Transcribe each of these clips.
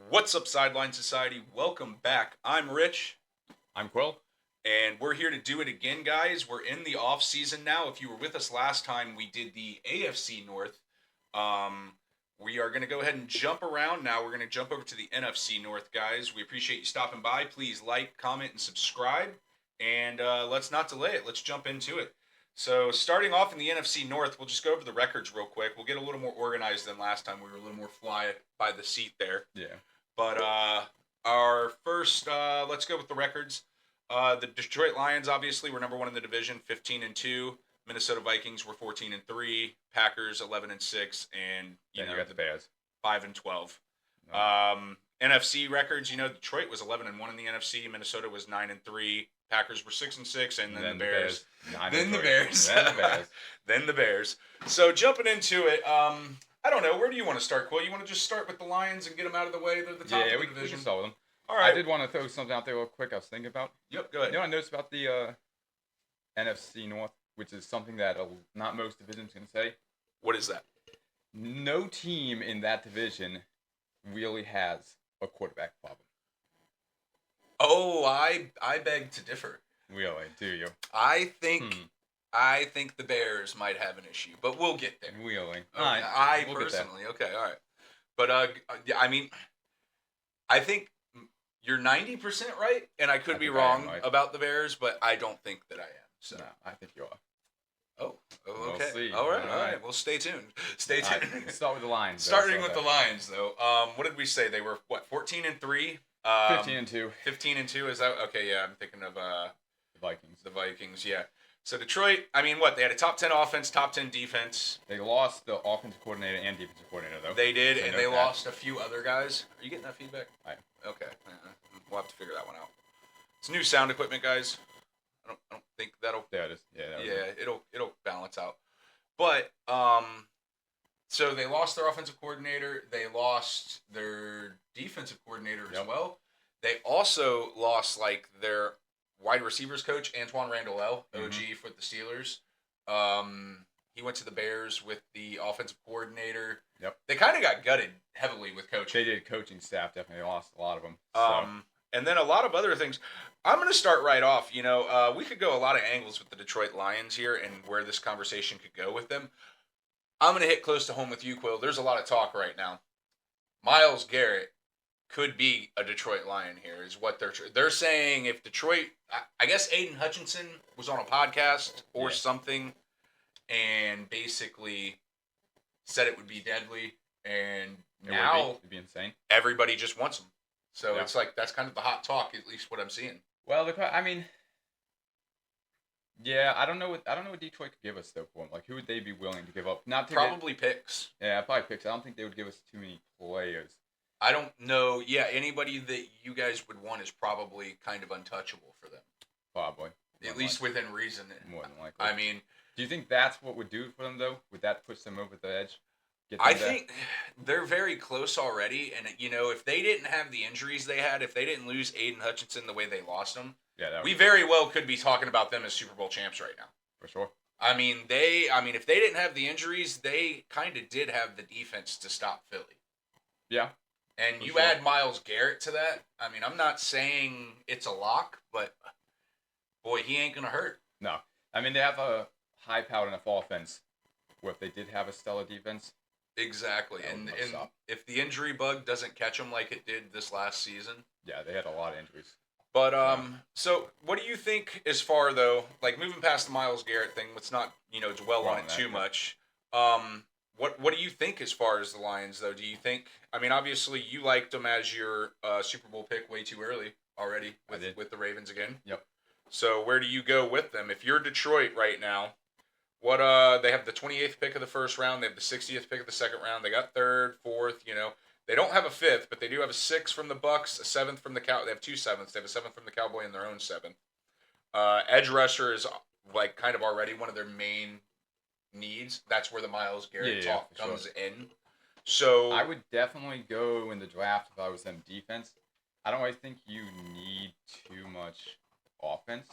What's up, Sideline Society? Welcome back. I'm Rich, I'm Quill. and we're here to do it again, guys. We're in the off season now. If you were with us last time, we did the AFC North. We are going to go ahead and jump around now. We're going to jump over to the NFC North, guys. We appreciate you stopping by. Please like, comment, and subscribe. And let's not delay it. Let's jump into it. So starting off in the NFC North, we'll just go over the records real quick. We'll get a little more organized than last time. We were a little more fly by the seat there. Yeah. But our first, let's go with the records. The Detroit Lions, obviously, were number one in the division, 15-2. Minnesota Vikings were 14-3. Packers 11-6, and you got the Bears 5-12. No. NFC records, Detroit was 11-1 in the NFC. Minnesota was 9-3. Packers were 6-6, and then the Bears. Then the Bears. Then the Bears. So jumping into it, I don't know. Where do you want to start, Quill? You want to just start with the Lions and get them out of the way? They're the top of the division. We can start with them. All right. I did want to throw something out there real quick. I was thinking about. Yep, go ahead. You know what I noticed about the NFC North, which is something that not most divisions can say? What is that? No team in that division really has a quarterback problem. Oh, I beg to differ. Really? Do you? I think the Bears might have an issue, but we'll get there. Really? Okay. We'll personally. Okay, all right. But I mean, I think you're 90% right, and I could be wrong about the Bears, but I don't think that I am. So no, I think you are. Oh, okay. We'll see. All right. Well, stay tuned. Stay tuned. Right. Start with the Lions. Starting with the Lions, though. What did we say? They were, 14-3? 15-2. 15-2, is that? Okay, yeah, I'm thinking of the Vikings. The Vikings, yeah. So Detroit, I mean, they had a top 10 offense, top 10 defense. They lost the offensive coordinator and defensive coordinator, though. They did, and they lost a few other guys. Are you getting that feedback? Okay. We'll have to figure that one out. It's new sound equipment, guys. I don't think that'll... There it is. Yeah, it'll balance out. But, so they lost their offensive coordinator. They lost their defensive coordinator as well. They also lost, their wide receivers coach, Antoine Randall, OG for the Steelers. He went to the Bears with the offensive coordinator. Yep. They kind of got gutted heavily with coaching. They did. Coaching staff definitely lost a lot of them. So. And then a lot of other things. I'm going to start right off. We could go a lot of angles with the Detroit Lions here and where this conversation could go with them. I'm going to hit close to home with you, Quill. There's a lot of talk right now. Myles Garrett could be a Detroit Lion here, is what they're saying. If Detroit, I guess Aiden Hutchinson was on a podcast or something and basically said it would be deadly, and now it'd be insane. Everybody just wants him. So it's that's kind of the hot talk, at least what I'm seeing. Well, I mean, I don't know what Detroit could give us though for him. Who would they be willing to give up? Probably picks. Yeah, probably picks. I don't think they would give us too many players. I don't know. Yeah, anybody that you guys would want is probably kind of untouchable for them. Probably. At least within reason. More than likely. I mean, do you think that's what would do it for them though? Would that push them over the edge? I think they're very close already, and if they didn't have the injuries they had, if they didn't lose Aiden Hutchinson the way they lost him, we very well could be talking about them as Super Bowl champs right now. For sure. I mean, if they didn't have the injuries, they kind of did have the defense to stop Philly. Yeah. And you add Myles Garrett to that. I mean, I'm not saying it's a lock, but boy, he ain't gonna hurt. No, I mean they have a high-powered enough offense where if they did have a stellar defense. Exactly, and if the injury bug doesn't catch them like it did this last season. Yeah, they had a lot of injuries. But, so what do you think as far, though, moving past the Myles Garrett thing, let's not, dwell on it too much. What do you think as far as the Lions, though? Do you think, I mean, obviously you liked them as your Super Bowl pick way too early already with the Ravens again. Yep. So where do you go with them? If you're Detroit right now, they have the 28th pick of the first round. They have the 60th pick of the second round. They got third, fourth, They don't have a fifth, but they do have a 6th from the Bucks, a 7th from the They have 2 7ths. They have a 7th from the Cowboy and their own 7th. Edge rusher is kind of already one of their main needs. That's where the Myles Garrett talk comes in. So I would definitely go in the draft if I was them defense. I don't really think you need too much offense.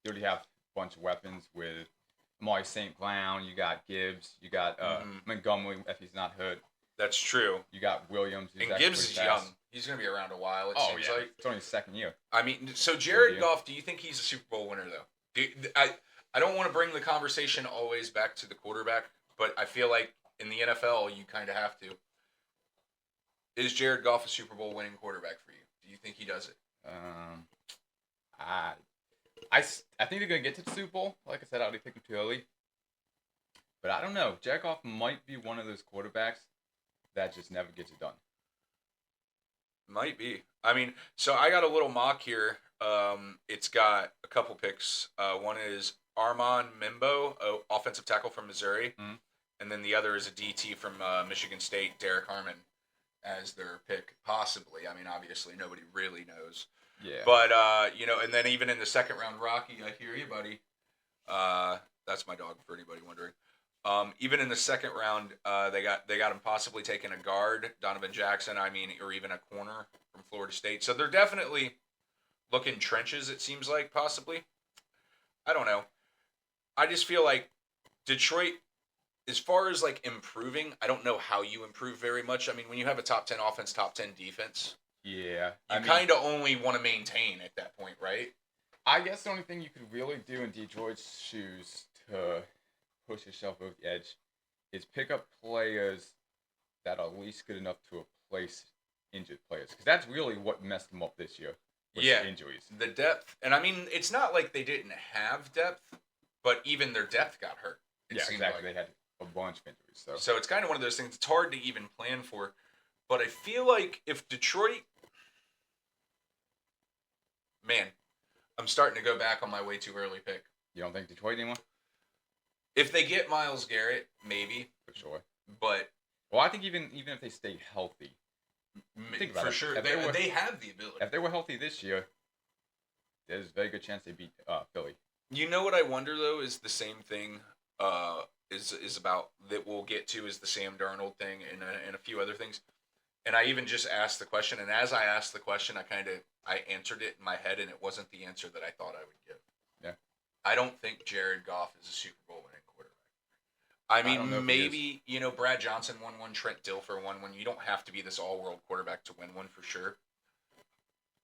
You already have a bunch of weapons with Amari St. Brown, you got Gibbs, you got Montgomery if he's not hurt. That's true. You got Williams. And Gibbs is young. He's going to be around a while, it Oh seems yeah, like. it's only his second year. I mean, so Third Jared year. Goff, do you think he's a Super Bowl winner, though? I don't want to bring the conversation always back to the quarterback, but I feel like in the NFL, you kind of have to. Is Jared Goff a Super Bowl winning quarterback for you? Do you think he does it? I, I think they're gonna get to the Super Bowl. Like I said, I already picked him too early. But I don't know. Jared Goff might be one of those quarterbacks that just never gets it done. Might be. I mean, so I got a little mock here. It's got a couple picks. One is Armand Mimbo, offensive tackle from Missouri, Mhm. and then the other is a DT from Michigan State, Derek Harmon, as their pick, possibly. I mean, obviously, nobody really knows. Yeah. But and then even in the second round, Rocky, I hear you, buddy. That's my dog for anybody wondering. Even in the second round, they got him possibly taking a guard, Donovan Jackson. I mean, or even a corner from Florida State. So they're definitely looking trenches. It seems like possibly. I don't know. I just feel like Detroit, as far as like improving, I don't know how you improve very much. I mean, when you have a top 10 offense, top 10 defense, Yeah. you kind of only want to maintain at that point, right? I guess the only thing you could really do in Detroit's shoes to push yourself over the edge is pick up players that are at least good enough to replace injured players. Because that's really what messed them up this year. Was Yeah. the injuries. The depth, and I mean, it's not like they didn't have depth, but even their depth got hurt. It Yeah, seemed exactly. like. They had a bunch of injuries. So it's kind of one of those things. It's hard to even plan for, but I feel like if Detroit, man, I'm starting to go back on my way too early pick. You don't think Detroit anymore? If they get Myles Garrett, maybe, For sure. but Well, I think even if they stay healthy, Think about for it. sure If they, they were- they have the ability. if they were healthy this year, there's a very good chance they beat Philly. You know what I wonder though is the same thing. Is about that we'll get to is the Sam Darnold thing and a few other things. And I even just asked the question, and as I asked the question, I answered it in my head, and it wasn't the answer that I thought I would give. Yeah. I don't think Jared Goff is a Super Bowl winning quarterback. I don't know mean, if he maybe Brad Johnson won one, Trent Dilfer won one. You don't have to be this all-world quarterback to win one for sure.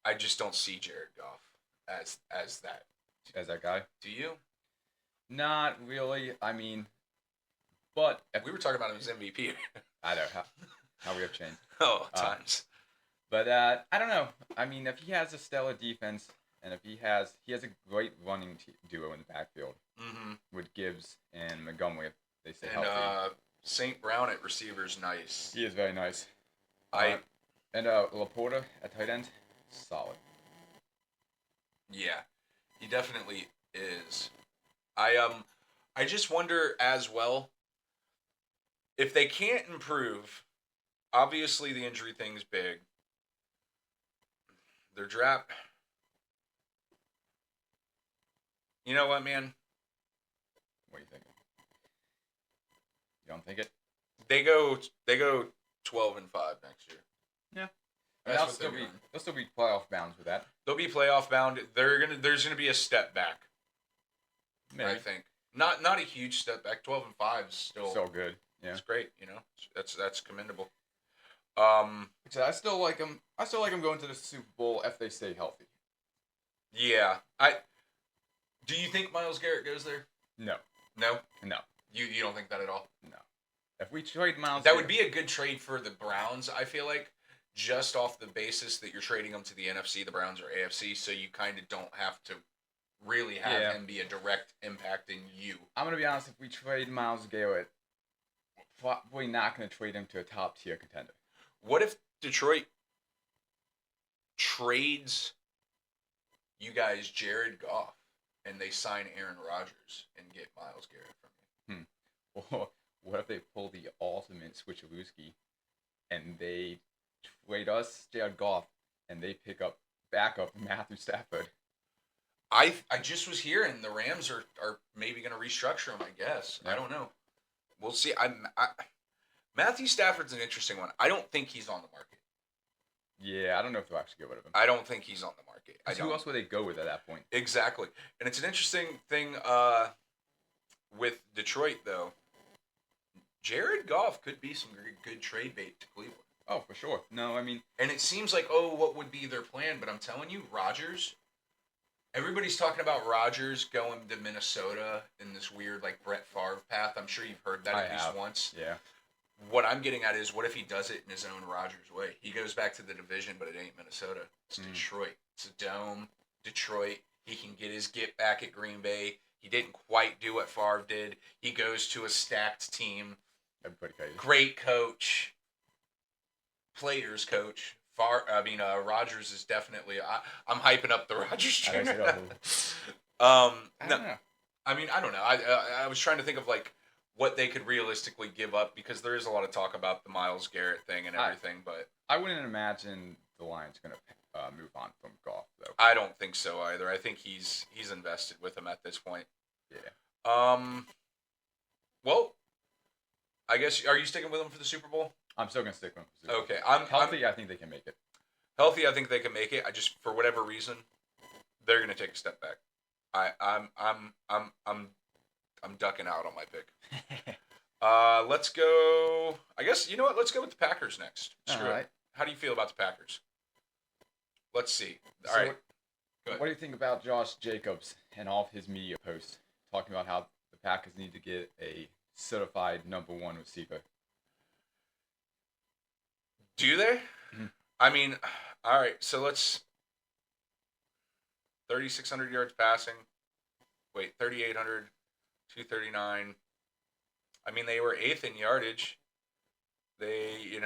I just don't see Jared Goff as that. As that guy? Do you? Not really. I mean, but We were talking about him as MVP. I don't know how we have changed. Oh, times. But I don't know. I mean, if he has a stellar defense and if he has a great running duo in the backfield Mm-hmm. with Gibbs and Montgomery, if they stay And healthy. St. Brown at receivers, nice. He is very nice. I And Laporta at tight end, solid. Yeah, he definitely is. I just wonder as well if they can't improve. Obviously, the injury thing's big. Their draft. You know what, man? What do you think? You don't think it? They go 12-5 next year. Yeah. That's They'll what still they're be doing. they'll still be playoff bounds with that. They'll be playoff bound. There's gonna be a step back. Maybe. I think not a huge step back. 12-5 is still So good. Yeah. it's great. That's commendable. So I still like them. I still like them going to the Super Bowl if they stay healthy. Yeah. Do you think Myles Garrett goes there? No. No. No. You don't think that at all? No. If we trade Miles, That would be a good trade for the Browns, I feel like, just off the basis that you're trading them to the NFC, the Browns are AFC, so you kind of don't have to really have him be a direct impact in you. I'm gonna be honest. If we trade Miles Garrett, probably not gonna trade him to a top tier contender. What if Detroit trades you guys Jared Goff and they sign Aaron Rodgers and get Myles Garrett from you? Or what if they pull the ultimate switcherooski and they trade us Jared Goff and they pick up backup Matthew Stafford? I just was hearing the Rams are maybe going to restructure him, I guess. Yeah. I don't know. We'll see. Matthew Stafford's an interesting one. I don't think he's on the market. Yeah, I don't know if they'll actually get rid of him. I don't think he's on the market. 'Cause who else would they go with at that point? Exactly. And it's an interesting thing with Detroit, though. Jared Goff could be some good trade bait to Cleveland. Oh, for sure. No, I mean, And it seems like, oh, what would be their plan? But I'm telling you, Rodgers. Everybody's talking about Rodgers going to Minnesota in this weird like Brett Favre path. I'm sure you've heard that I at least have. once. Yeah. What I'm getting at is, what if he does it in his own Rodgers way? He goes back to the division, but it ain't Minnesota. It's Detroit. It's a dome. Detroit. He can get his get back at Green Bay. He didn't quite do what Favre did. He goes to a stacked team. That'd be pretty crazy. Great coach. Players coach. Rodgers is definitely. I'm hyping up the Rodgers train. I No, don't know. I mean, I don't know. I was trying to think of like what they could realistically give up, because there is a lot of talk about the Myles Garrett thing and everything, but I wouldn't imagine the Lions going to move on from Goff, though. I don't think so either. I think he's invested with him at this point. Yeah. Well, I guess, are you sticking with him for the Super Bowl? I'm still going to stick with them. Okay, I'm Healthy, I think they can make it. healthy. I think they can make it. I just, for whatever reason, they're going to take a step back. I'm ducking out on my pick. Let's go. I guess, you know what? Let's go with the Packers next. Screw All it. right. How do you feel about the Packers? Let's see. All So right. Go ahead. What do you think about Josh Jacobs and all of his media posts talking about how the Packers need to get a certified #1 receiver? Do they? Mhm. I mean, all right. So let's 3,600 yards passing. Wait, 3,800, 239. I mean, they were 8th in yardage. They,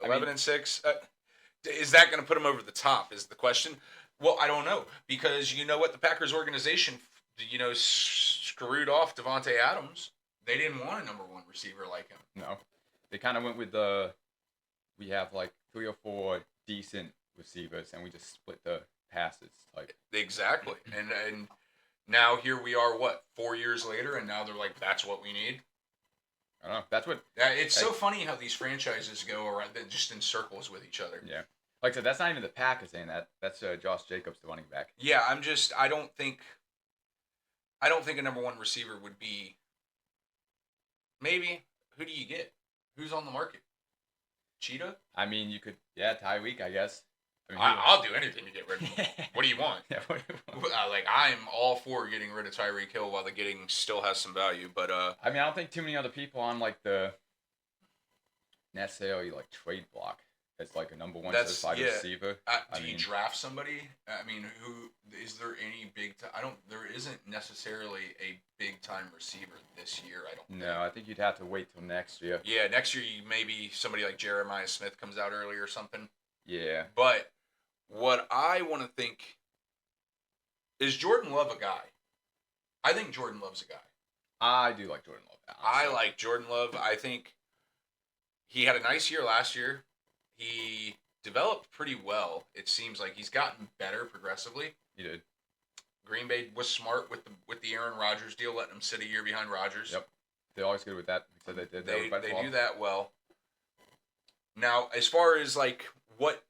11 and 6. Is that going to put them over the top? Is the question. Well, I don't know, because you know what, the Packers organization, screwed off Devontae Adams. They didn't want a #1 receiver like him. No. They kind of went with we have like 3 or 4 decent receivers, and we just split the passes. Like Exactly. And now here we are, 4 years later, and now they're like, that's what we need. I don't know. That's what. It's so funny how these franchises go around just in circles with each other. Yeah. Like I said, that's not even the Packers saying that. That's Josh Jacobs, the running back. Yeah, I don't think a #1 receiver would be. Maybe. Who do you get? Who's on the market? Cheetah? I mean, you could, Tyreek, I guess. I mean, I'll do anything to get rid of him. What do you want? Yeah, what do you want? I'm all for getting rid of Tyreek Hill while the getting still has some value, but I mean, I don't think too many other people on like the necessarily like trade block as like a #1 certified receiver. Do you draft somebody? I mean, who is there any big time? There isn't necessarily a big time receiver this year. I don't. No, I think you'd have to wait till next year. Yeah, next year maybe somebody like Jeremiah Smith comes out early or something. Yeah. But what I want to think is, Jordan Love a guy? I think Jordan Love's a guy. I do like Jordan Love. I like Jordan Love. I think he had a nice year last year. He developed pretty well. It seems like he's gotten better progressively. He did. Green Bay was smart with the Aaron Rodgers deal, letting him sit a year behind Rodgers. Yep. They're always good with that. So they did. They do that well. Now, as far as like what,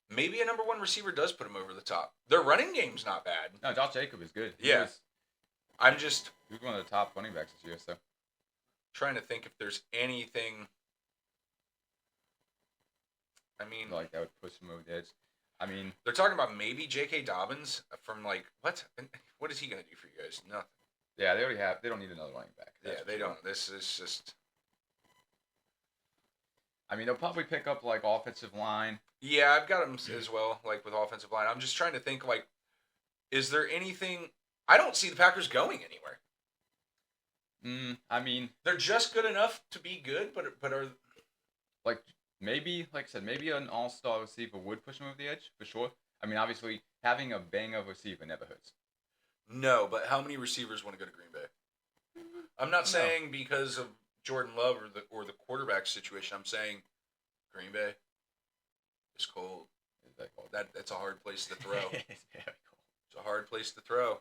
maybe a #1 receiver does put him over the top. Their running game's not bad. No, Josh Jacobs is good. Yeah. I'm just He was one of the top running backs this year. So trying to think if there's anything. I mean, I feel like that would push him over the edge. I mean, they're talking about maybe J.K. Dobbins from like what? What is he gonna do for you guys? Nothing. yeah, they already have. They don't need another running back. Yeah, they don't. This is just. I mean, they'll probably pick up like offensive line. Yeah, I've got them as well. Like with offensive line, I'm just trying to think. Like, is there anything? I don't see the Packers going anywhere. I mean, They're just good enough to be good, but are like maybe, like I said, maybe an all-star receiver would push him over the edge for sure. I mean, obviously, having a bang-up receiver never hurts. no. But how many receivers want to go to Green Bay? I'm not saying because of Jordan Love or the quarterback situation. I'm saying Green Bay is cold. Is that called? That's a hard place to throw. It's very cool. It's a hard place to throw.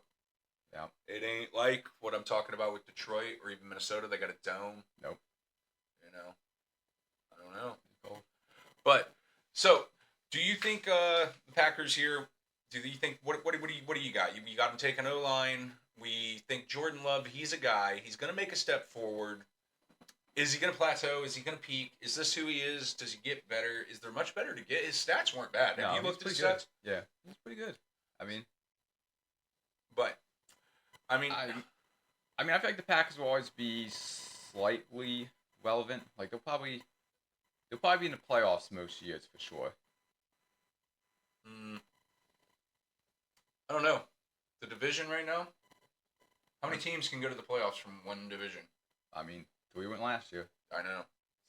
Yeah. It ain't like what I'm talking about with Detroit or even Minnesota. They got a dome. Nope. I don't know. Cool. But so, do you think the Packers here? Do you think what do you got? You got them taking O-line. We think Jordan Love, he's a guy. He's going to make a step forward. Is he going to plateau? Is he going to peak? Is this who he is? Does he get better? Is there much better to get? His stats weren't bad. No, Have you he's looked at his pretty good. stats? Yeah, he's pretty good. I mean, But, I mean, I feel like the Packers will always be slightly relevant. Like they'll probably be in the playoffs most years for sure. I don't know. The division right now? How many teams can go to the playoffs from one division? I mean, 3 went last year, I know.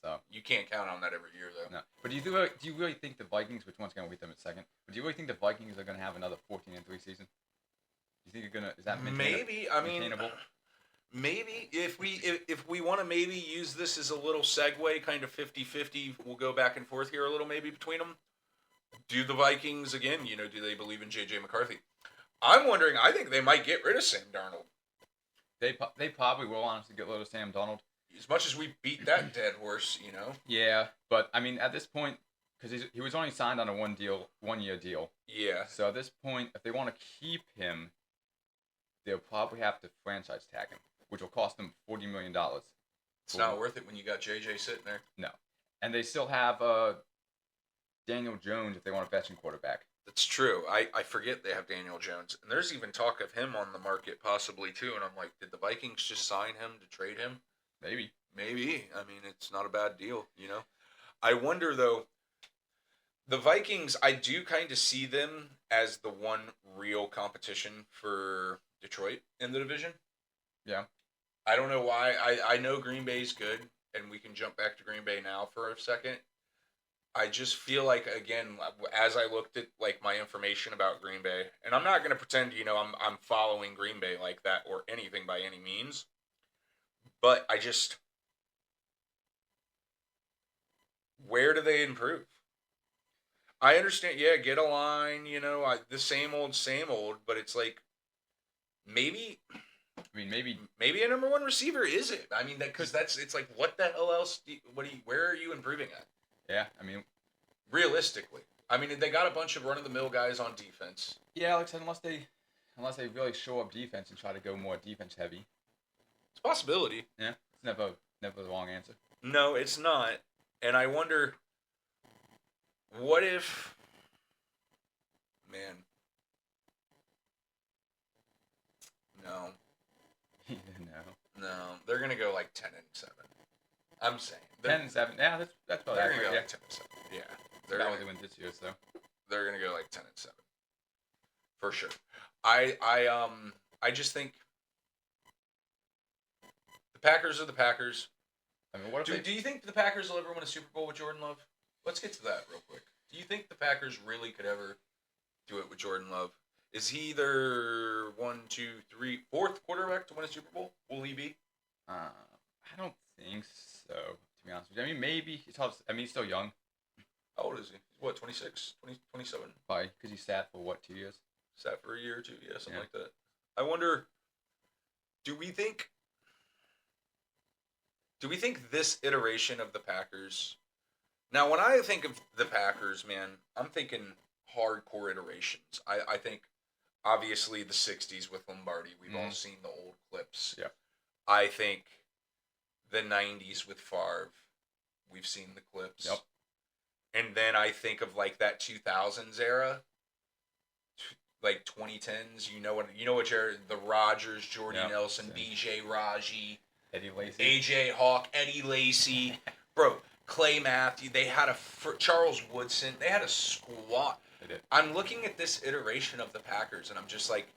so You can't count on that every year, though. no. But do you really think the Vikings, which one's going to beat them in second? But do you really think the Vikings are going to have another 14-3 season? Do you think you're gonna? Is that Maybe. I mean, maintainable? maybe if we want to maybe use this as a little segue, kind of 50-50, we'll go back and forth here a little maybe between them. Do the Vikings, again, do they believe in J.J. McCarthy? I'm wondering, I think they might get rid of Sam Darnold. They probably will honestly get rid of Sam Darnold. As much as we beat that dead horse, Yeah, but I mean, at this point, because he was only signed on a 1-year deal. Yeah. So at this point, if they want to keep him, they'll probably have to franchise tag him, which will cost them $40 million. It's not worth it when you got JJ sitting there. No, and they still have Daniel Jones if they want a veteran quarterback. That's true. I forget they have Daniel Jones. And there's even talk of him on the market possibly too. And I'm like, did the Vikings just sign him to trade him? Maybe. I mean, it's not a bad deal, I wonder, though, the Vikings, I do kind of see them as the one real competition for Detroit in the division. Yeah. I don't know why. I know Green Bay's good, and we can jump back to Green Bay now for a second. I just feel like, again, as I looked at like my information about Green Bay, and I'm not going to pretend, I'm following Green Bay like that or anything by any means, but where do they improve? I understand, yeah, get a line, the same old, but it's like maybe a number one receiver is it? I mean, it's like, what the hell else? Where are you improving at? Yeah, I mean, realistically, they got a bunch of run-of-the-mill guys on defense. Yeah, like I said, unless they really show up defense and try to go more defense heavy. It's a possibility. Yeah, it's never the wrong answer. No, it's not. And I wonder, what if, man, no, they're gonna go like 10-7. I'm saying 10-7. Yeah, that's probably they're gonna go yeah. like 10-7. Yeah, That was the win this year, so they're gonna go like 10-7 for sure. I just think the Packers are the Packers. I mean, what if do you think the Packers will ever win a Super Bowl with Jordan Love? Let's get to that real quick. Do you think the Packers really could ever do it with Jordan Love? Is he either 1, 2, 3, fourth quarterback to win a Super Bowl? Will he be? I don't think so, to be honest with you. I mean, maybe. He's still young. How old is he? What, 26, 27? Probably, because he sat for, 2 years? Sat for a year or two, yeah, something like that. I wonder, do we think this iteration of the Packers... Now, when I think of the Packers, man, I'm thinking hardcore iterations. I think, obviously, the 60s with Lombardi. We've all seen the old clips. Yeah. I think the 90s with Favre. We've seen the clips. Yep. And then I think of, like, that 2000s era. Like 2010s, you know what era? The Rodgers, Jordy Nelson, B.J. Raji, Eddie Lacy, A.J. Hawk, Eddie Lacy, bro, Clay Matthews. They had Charles Woodson. They had a squad. They did. I'm looking at this iteration of the Packers, and I'm just like,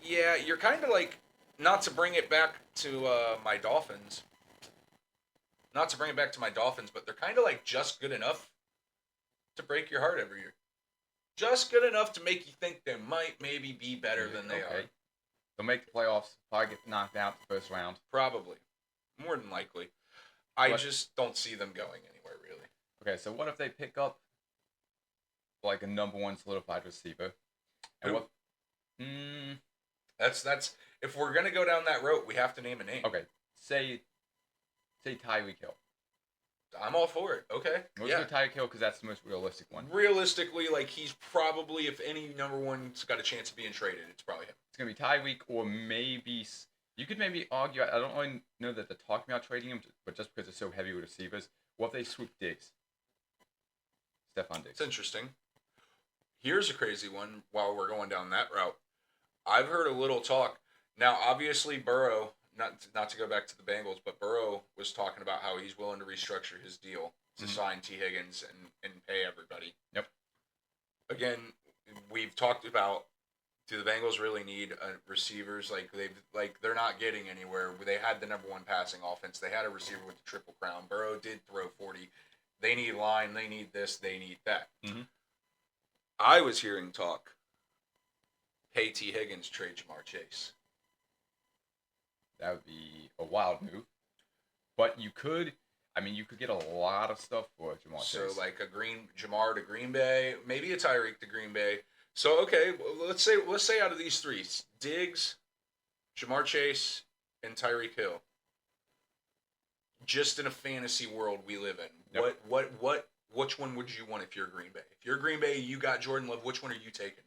yeah, you're kind of like, not to bring it back to my Dolphins, but they're kind of like just good enough to break your heart every year. Just good enough to make you think they might maybe be better than they are. They'll make the playoffs, probably get knocked out the first round. Probably. More than likely. I just don't see them going anywhere, really. Okay, so what if they pick up, like, a number one solidified receiver? And Who? That's if we're going to go down that road, we have to name a name. Okay, say Tyreek Hill. I'm all for it. Okay. Let's go Tyreek Hill because that's the most realistic one. Realistically, like he's probably, if any number one's got a chance of being traded, it's probably him. It's gonna be Tyreek or maybe you could maybe argue. I don't really know that they're talking about trading him, but just because it's so heavy with receivers, what if they swoop Diggs? Stephon Diggs. It's interesting. Here's a crazy one. While we're going down that route, I've heard a little talk. Now, obviously, Burrow. Not to go back to the Bengals, but Burrow was talking about how he's willing to restructure his deal to sign T. Higgins and pay everybody. Yep. Again, we've talked about, do the Bengals really need receivers? They're not getting anywhere. They had the number one passing offense. They had a receiver with the triple crown. Burrow did throw 40. They need line. They need this. They need that. Mm-hmm. I was hearing talk. Pay T. Higgins, trade Jamar Chase. That would be a wild move. But you could get a lot of stuff for Jamar Chase. So like Jamar to Green Bay, maybe a Tyreek to Green Bay. So okay, well, let's say out of these three, Diggs, Jamar Chase, and Tyreek Hill. Just in a fantasy world we live in. Yep. Which one would you want if you're Green Bay? If you're Green Bay, you got Jordan Love, which one are you taking?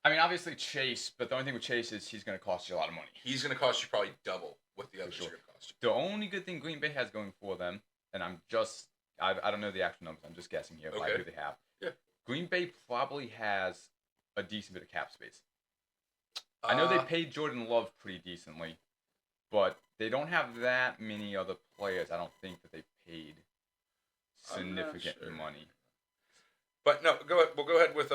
I mean, obviously Chase, but the only thing with Chase is he's going to cost you a lot of money. He's going to cost you probably double what the others are going to cost you. The only good thing Green Bay has going for them, and I don't know the actual numbers, I'm just guessing here by who they have. Yeah. Green Bay probably has a decent bit of cap space. I know they paid Jordan Love pretty decently, but they don't have that many other players. I don't think that they paid significant money. But no, go ahead. We'll go ahead with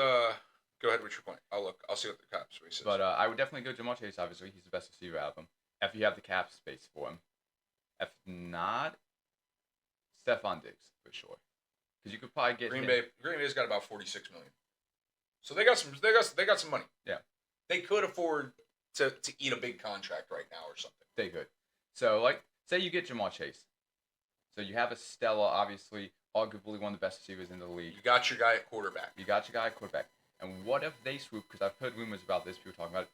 Go ahead with your point. I'll see what the cap space is. But I would definitely go Jamar Chase, obviously. He's the best receiver out of them. If you have the cap space for him. If not, Stephon Diggs, for sure. Because you could probably get Green Bay's got about $46 million. So they got some money. Yeah. They could afford to eat a big contract right now or something. They could. So, like, say you get Jamar Chase. So you have Estella, obviously, arguably one of the best receivers in the league. You got your guy at quarterback. And what if they swoop? Because I've heard rumors about this. People talking about it.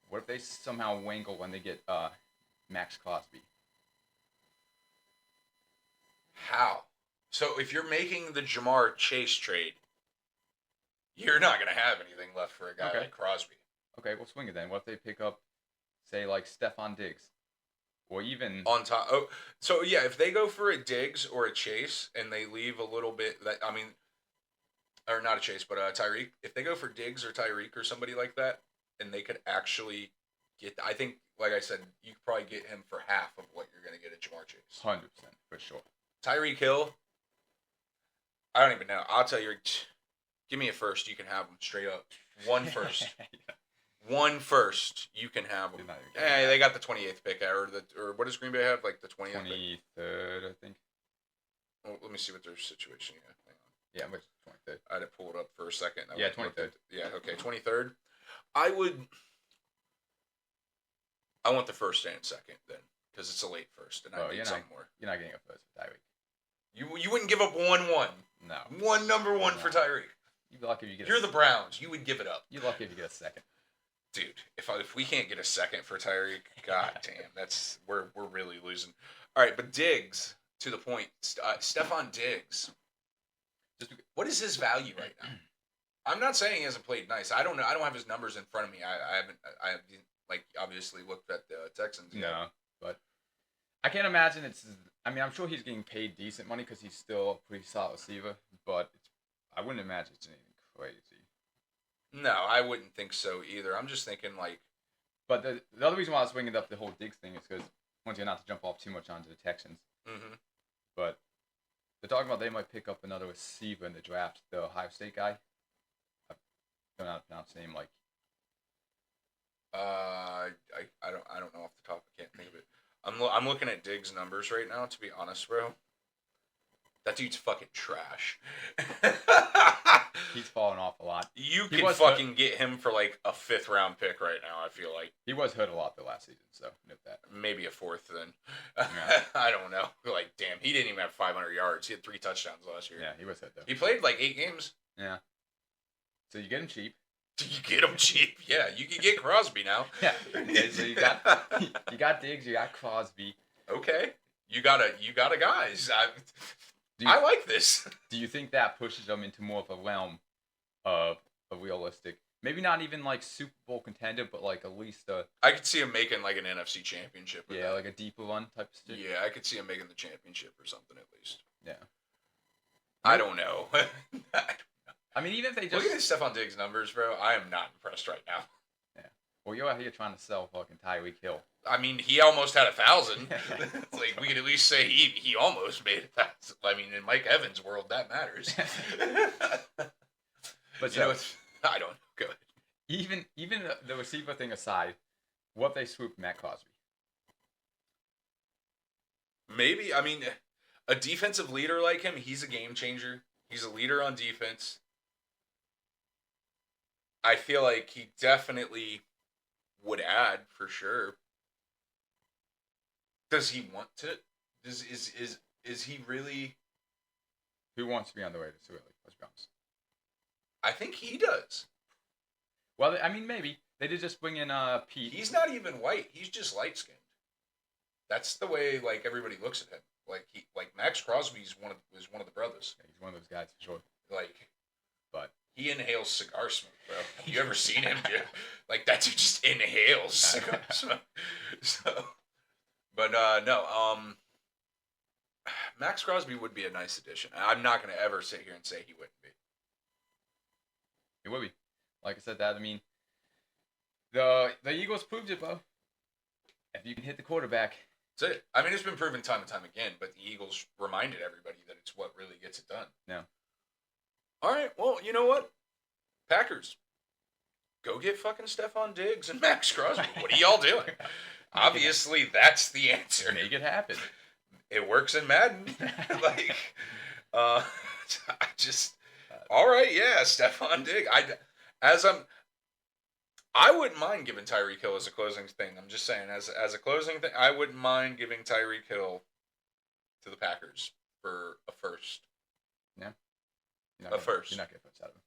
What if they somehow wangle when they get Max Crosby? How? So if you're making the Jamar Chase trade, you're not going to have anything left for a guy like Crosby. Okay, we'll swing it then. What if they pick up, say, like Stephon Diggs? Or even... On top... Oh, so yeah, if they go for a Diggs or a Chase and they leave a little bit... Or not a Chase, but a Tyreek. If they go for Diggs or Tyreek or somebody like that, and they could actually get... I think, like I said, you could probably get him for half of what you're going to get at Jamar Chase. 100%, for sure. Tyreek Hill, I don't even know. I'll tell you, give me a first. You can have him straight up. One first. One first. You can have them. Hey, they got the 28th pick, or what does Green Bay have? Like the 20th 23rd, I think. Well, let me see what their situation is. Hang on. Yeah, which 23rd? I had to pull it up for a second. 23rd. Yeah, okay, 23rd. I want the first and second then, because it's a late first, and I need something more. You're not getting a first for Tyreek. You wouldn't give up 1-1. No. One number one for Tyreek. You'd be lucky if you get. You're the Browns. You would give it up. You're lucky if you get a second. Dude, if we can't get a second for Tyreek, god damn, we're really losing. All right, but Diggs, to the point, Stephon Diggs. What is his value right now? I'm not saying he hasn't played nice. I don't know. I don't have his numbers in front of me. I haven't obviously looked at the Texans yet. No, but I can't imagine it's. I mean, I'm sure he's getting paid decent money because he's still a pretty solid receiver, but I wouldn't imagine it's anything crazy. No, I wouldn't think so either. I'm just thinking like. But the other reason why I was bringing up the whole Diggs thing is because once again, not to jump off too much onto the Texans, but they're talking about they might pick up another receiver in the draft. The Ohio State guy. I don't know how to pronounce his name. I don't know off the top. I can't think of it. I'm looking at Diggs' numbers right now. To be honest, bro, that dude's fucking trash. He's fallen off a lot. You can fucking get him for like a 5th round pick right now. I feel like he was hurt a lot the last season, so note that. Maybe a 4th then. Yeah. I don't know. Like, damn, he didn't even have 500 yards. He had 3 touchdowns last year. Yeah, he was hurt though. He played like 8 games. Yeah. So you get him cheap. You get him cheap. Yeah, you can get Crosby now. Yeah. So you got Diggs, you got Crosby. Okay. You got a guys. I like this. Do you think that pushes them into more of a realm of a realistic, maybe not even like Super Bowl contender, but like at least a I could see him making like an NFC championship. With that. like a deeper run type of stick? Yeah, I could see him making the championship or something at least. Yeah. I don't know. I mean, even if they just Looking at Stephon Diggs' numbers, bro, I am not impressed right now. yeah. Well, you're out here trying to sell fucking Tyreek Hill. I mean, he almost had 1,000. Like we could at least say he almost made 1,000. I mean, in Mike Evans' world, that matters. But you know, I don't know. Go ahead. Even the receiver thing aside, what if they swooped Matt Crosby? Maybe. I mean, a defensive leader like him, he's a game changer. He's a leader on defense. I feel like he definitely would add for sure. Does he want to? Is he really? Who wants to be on the Raiders? Really, let's be honest. I think he does. Well, I mean, maybe they did just bring in Pete. He's not even white. He's just light skinned. That's the way like everybody looks at him. Like Max Crosby's one of the brothers. Yeah, he's one of those guys for sure. But he inhales cigar smoke, bro. Have you ever seen him, dude? Like that dude just inhales cigar smoke. So, but no. Max Crosby would be a nice addition. I'm not gonna ever sit here and say he wouldn't be. It would be. Like I said, that I mean, the Eagles proved it, bro. If you can hit the quarterback, that's it. I mean, it's been proven time and time again, but the Eagles reminded everybody that it's what really gets it done. Yeah. All right. Well, you know what? Packers, go get fucking Stephon Diggs and Max Crosby. What are y'all doing? Obviously, that's the answer. Make it happen. It works in Madden. I just. All right, yeah, Stephon Diggs. I wouldn't mind giving Tyreek Hill as a closing thing. I'm just saying, as a closing thing, I wouldn't mind giving Tyreek Hill to the Packers for a first. Yeah. First. You're not getting first out of him.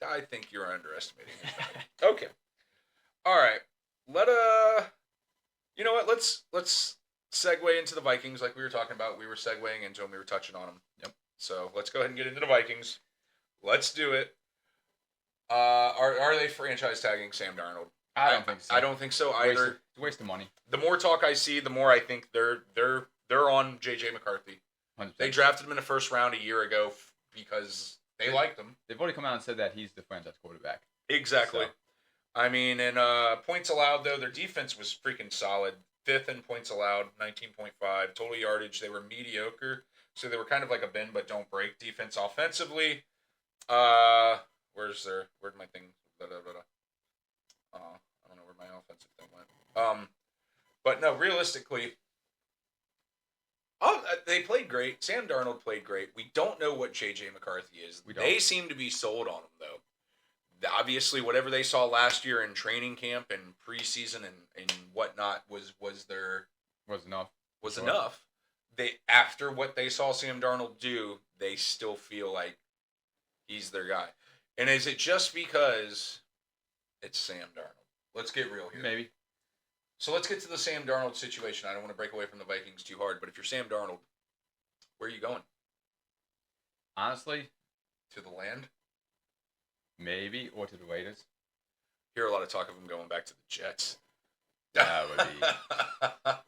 I think you're underestimating his value. Okay. All right. You know what? Let's segue into the Vikings like we were talking about. We were segueing into them. We were touching on them. Yep. So let's go ahead and get into the Vikings. Let's do it. Are they franchise tagging Sam Darnold? I don't think so. I don't think so either. It's a waste of money. The more talk I see, the more I think they're on JJ McCarthy. 100%. They drafted him in the first round a year ago because they liked him. They've already come out and said that he's the franchise quarterback. Exactly. So. I mean, and points allowed, though, their defense was freaking solid. 5th in points allowed, 19.5. Total yardage, they were mediocre. So they were kind of like a bend but don't break defense offensively. Where'd my thing? I don't know where my offensive thing went. But no, realistically, they played great. Sam Darnold played great. We don't know what J.J. McCarthy is. They seem to be sold on him, though. Obviously, whatever they saw last year in training camp and preseason and whatnot was enough. They after what they saw Sam Darnold do, they still feel like he's their guy. And is it just because it's Sam Darnold? Let's get real here. Maybe. So let's get to the Sam Darnold situation. I don't want to break away from the Vikings too hard, but if you're Sam Darnold, where are you going? Honestly, to the land? Maybe, or to the Raiders. Hear a lot of talk of him going back to the Jets. That would be.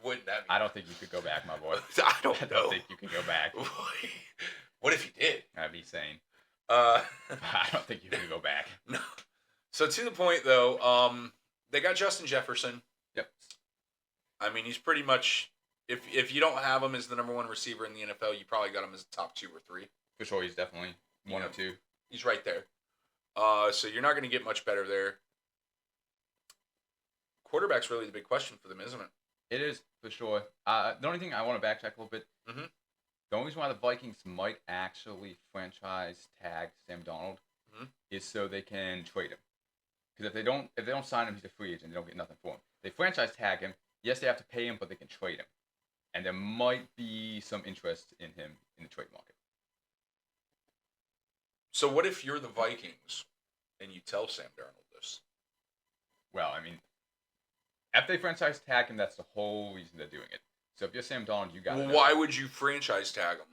Wouldn't that be? I don't think you could go back, my boy. I don't know. think you can go back. What if you did? That'd be insane. I don't think you can go back. No. So to the point, though, they got Justin Jefferson. Yep. I mean, he's pretty much. If you don't have him as the number one receiver in the NFL, you probably got him as the top 2 or 3. For sure, he's definitely 1 or 2. He's right there. So you're not going to get much better there. Quarterback's really the big question for them, isn't it? It is, for sure. The only thing I want to backtrack a little bit, the only reason why the Vikings might actually franchise tag Sam Darnold is so they can trade him. Because if they don't sign him, he's a free agent. They don't get nothing for him. They franchise tag him. Yes, they have to pay him, but they can trade him. And there might be some interest in him in the trade market. So what if you're the Vikings and you tell Sam Darnold this? Well, I mean, if they franchise tag him, that's the whole reason they're doing it. So if you're Sam Darnold, you got. Well, why would you franchise tag him?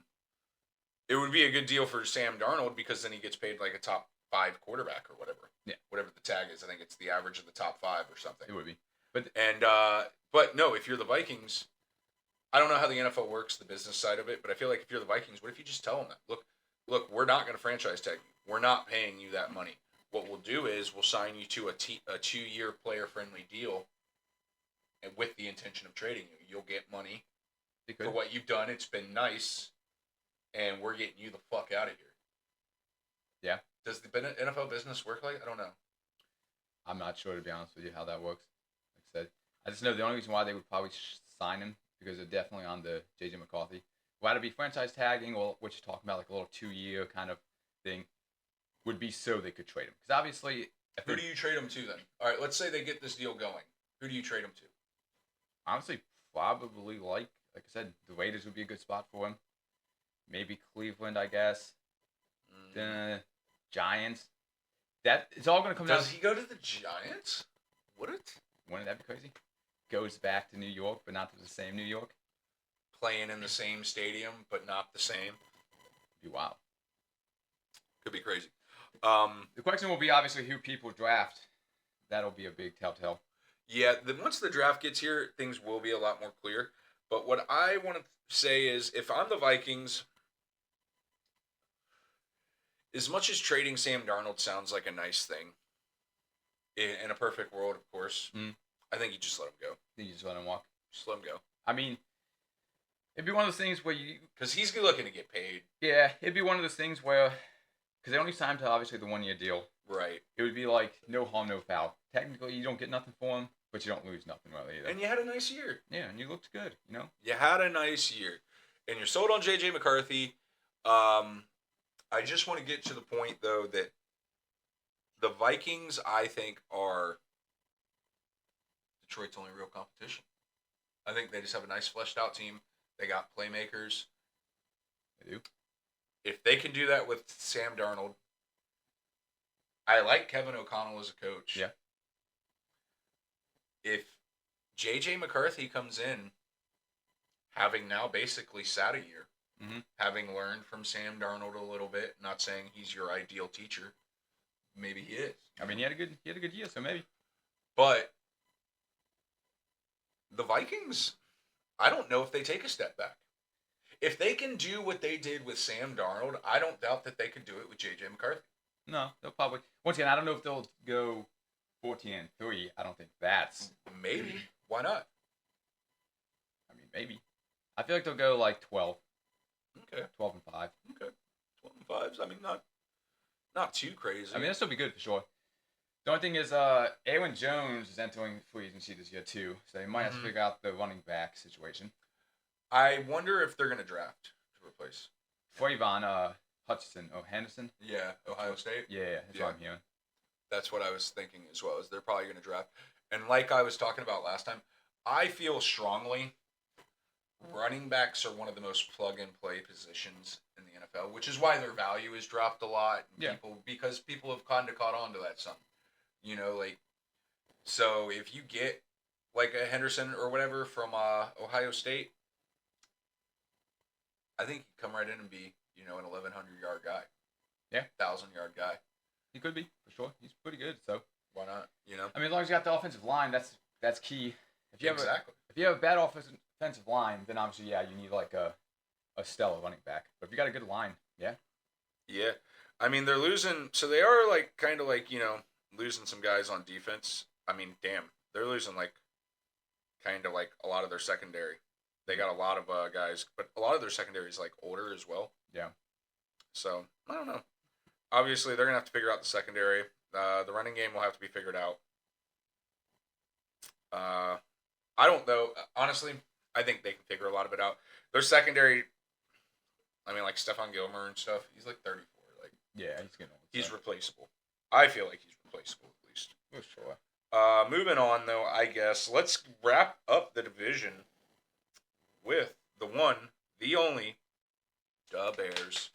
It would be a good deal for Sam Darnold because then he gets paid like a top 5 quarterback or whatever. Yeah. Whatever the tag is. I think it's the average of the top 5 or something. It would be. But no, if you're the Vikings, I don't know how the NFL works, the business side of it, but I feel like if you're the Vikings, what if you just tell them that? Look, we're not going to franchise tag you. We're not paying you that money. What we'll do is we'll sign you to a 2-year player-friendly deal and with the intention of trading you. You'll get money for what you've done. It's been nice, and we're getting you the fuck out of here. Yeah. Does the NFL business work like? I don't know. I'm not sure, to be honest with you, how that works. Like I said, I just know the only reason why they would probably sign him because they're definitely on the J.J. McCarthy. Why to be franchise tagging or what you're talking about, like a little 2-year kind of thing, would be so they could trade him. Because obviously, who do you trade him to then? All right, let's say they get this deal going. Who do you trade him to? Honestly, probably like I said, the Raiders would be a good spot for him. Maybe Cleveland, I guess. The Giants. That it's all going to come down. Does he go to the Giants? Would it? Wouldn't that be crazy? Goes back to New York, but not to the same New York. Playing in the same stadium, but not the same. Be wild. Could be crazy. The question will be obviously who people draft. That'll be a big telltale. Yeah, once the draft gets here, things will be a lot more clear. But what I want to say is, if I'm the Vikings, as much as trading Sam Darnold sounds like a nice thing, in a perfect world, of course, I think you just let him go. You just let him walk. Just let him go. I mean, it'd be one of those things where you... Because he's looking to get paid. Yeah, it'd be one of those things where... Because they only signed to, obviously, the 1-year deal. Right. It would be like, no harm, no foul. Technically, you don't get nothing for him, but you don't lose nothing really either. And you had a nice year. Yeah, and you looked good, you know? You had a nice year. And you're sold on J.J. McCarthy. I just want to get to the point, though, that the Vikings, I think, are Detroit's only real competition. I think they just have a nice fleshed-out team. They got playmakers. They do. If they can do that with Sam Darnold, I like Kevin O'Connell as a coach. Yeah. If J.J. McCarthy comes in, having now basically sat a year, having learned from Sam Darnold a little bit, not saying he's your ideal teacher, maybe he is. I mean, he had a good year, so maybe. But the Vikings, I don't know if they take a step back. If they can do what they did with Sam Darnold, I don't doubt that they could do it with J.J. McCarthy. No, they'll probably... Once again, I don't know if they'll go 14-3. I don't think that's... Maybe. Why not? I mean, maybe. I feel like they'll go like 12. Okay. 12-5. Okay. 12-5s. I mean, not too crazy. I mean, that'll still be good for sure. The only thing is, Aaron Jones is entering free agency this year too, so they might have to figure out the running back situation. I wonder if they're going to draft to replace Trayvon Hutchinson. Henderson? Yeah, Ohio State? Yeah, that's what I'm hearing. That's what I was thinking as well, is they're probably going to draft. And like I was talking about last time, I feel strongly running backs are one of the most plug-and-play positions in the NFL, which is why their value has dropped a lot. Because people have kind of caught on to that some. You know, like, so if you get like a Henderson or whatever from Ohio State, I think he'd come right in and be, you know, an 1,100-yard guy. Yeah. 1,000-yard guy. He could be, for sure. He's pretty good, so. Why not, you know? I mean, as long as you got the offensive line, that's key. If you Exactly. If you have a bad offensive line, then obviously, yeah, you need like a stellar running back. But if you got a good line, yeah. Yeah. I mean, they're losing, so they are like, kind of like, you know, losing some guys on defense. I mean, damn, they're losing like, kind of like a lot of their secondary. They got a lot of guys, but a lot of their secondary is like older as well. Yeah. So, I don't know. Obviously, they're going to have to figure out the secondary. The running game will have to be figured out. I don't know. Honestly, I think they can figure a lot of it out. Their secondary, I mean, like Stephon Gilmore and stuff, he's like 34. Like, yeah, he's getting old. He's replaceable. I feel like he's replaceable, at least. For sure. Moving on, though, I guess, let's wrap up the division with the one, the only, the Bears.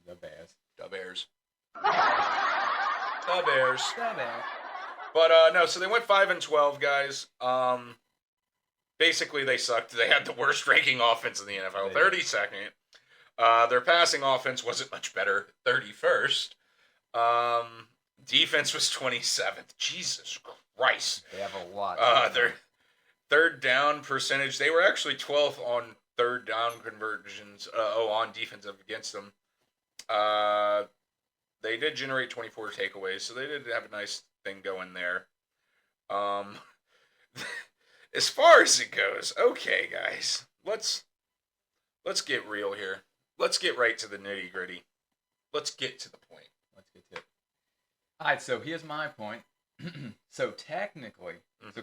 The Bears. The Bears. The Bears. The Bears. But, no, so they went 5-12, guys. Basically, they sucked. They had the worst ranking offense in the NFL, They 32nd. Their passing offense wasn't much better, 31st. Defense was 27th. Jesus Christ. They have a lot. Their third down percentage, they were actually 12th on third down conversions, on defensive against them. They did generate 24 takeaways, so they did have a nice thing going there. As far as it goes, okay, guys, let's get real here. Let's get right to the nitty gritty. Let's get to the point. Let's get to it. All right, so here's my point. So technically,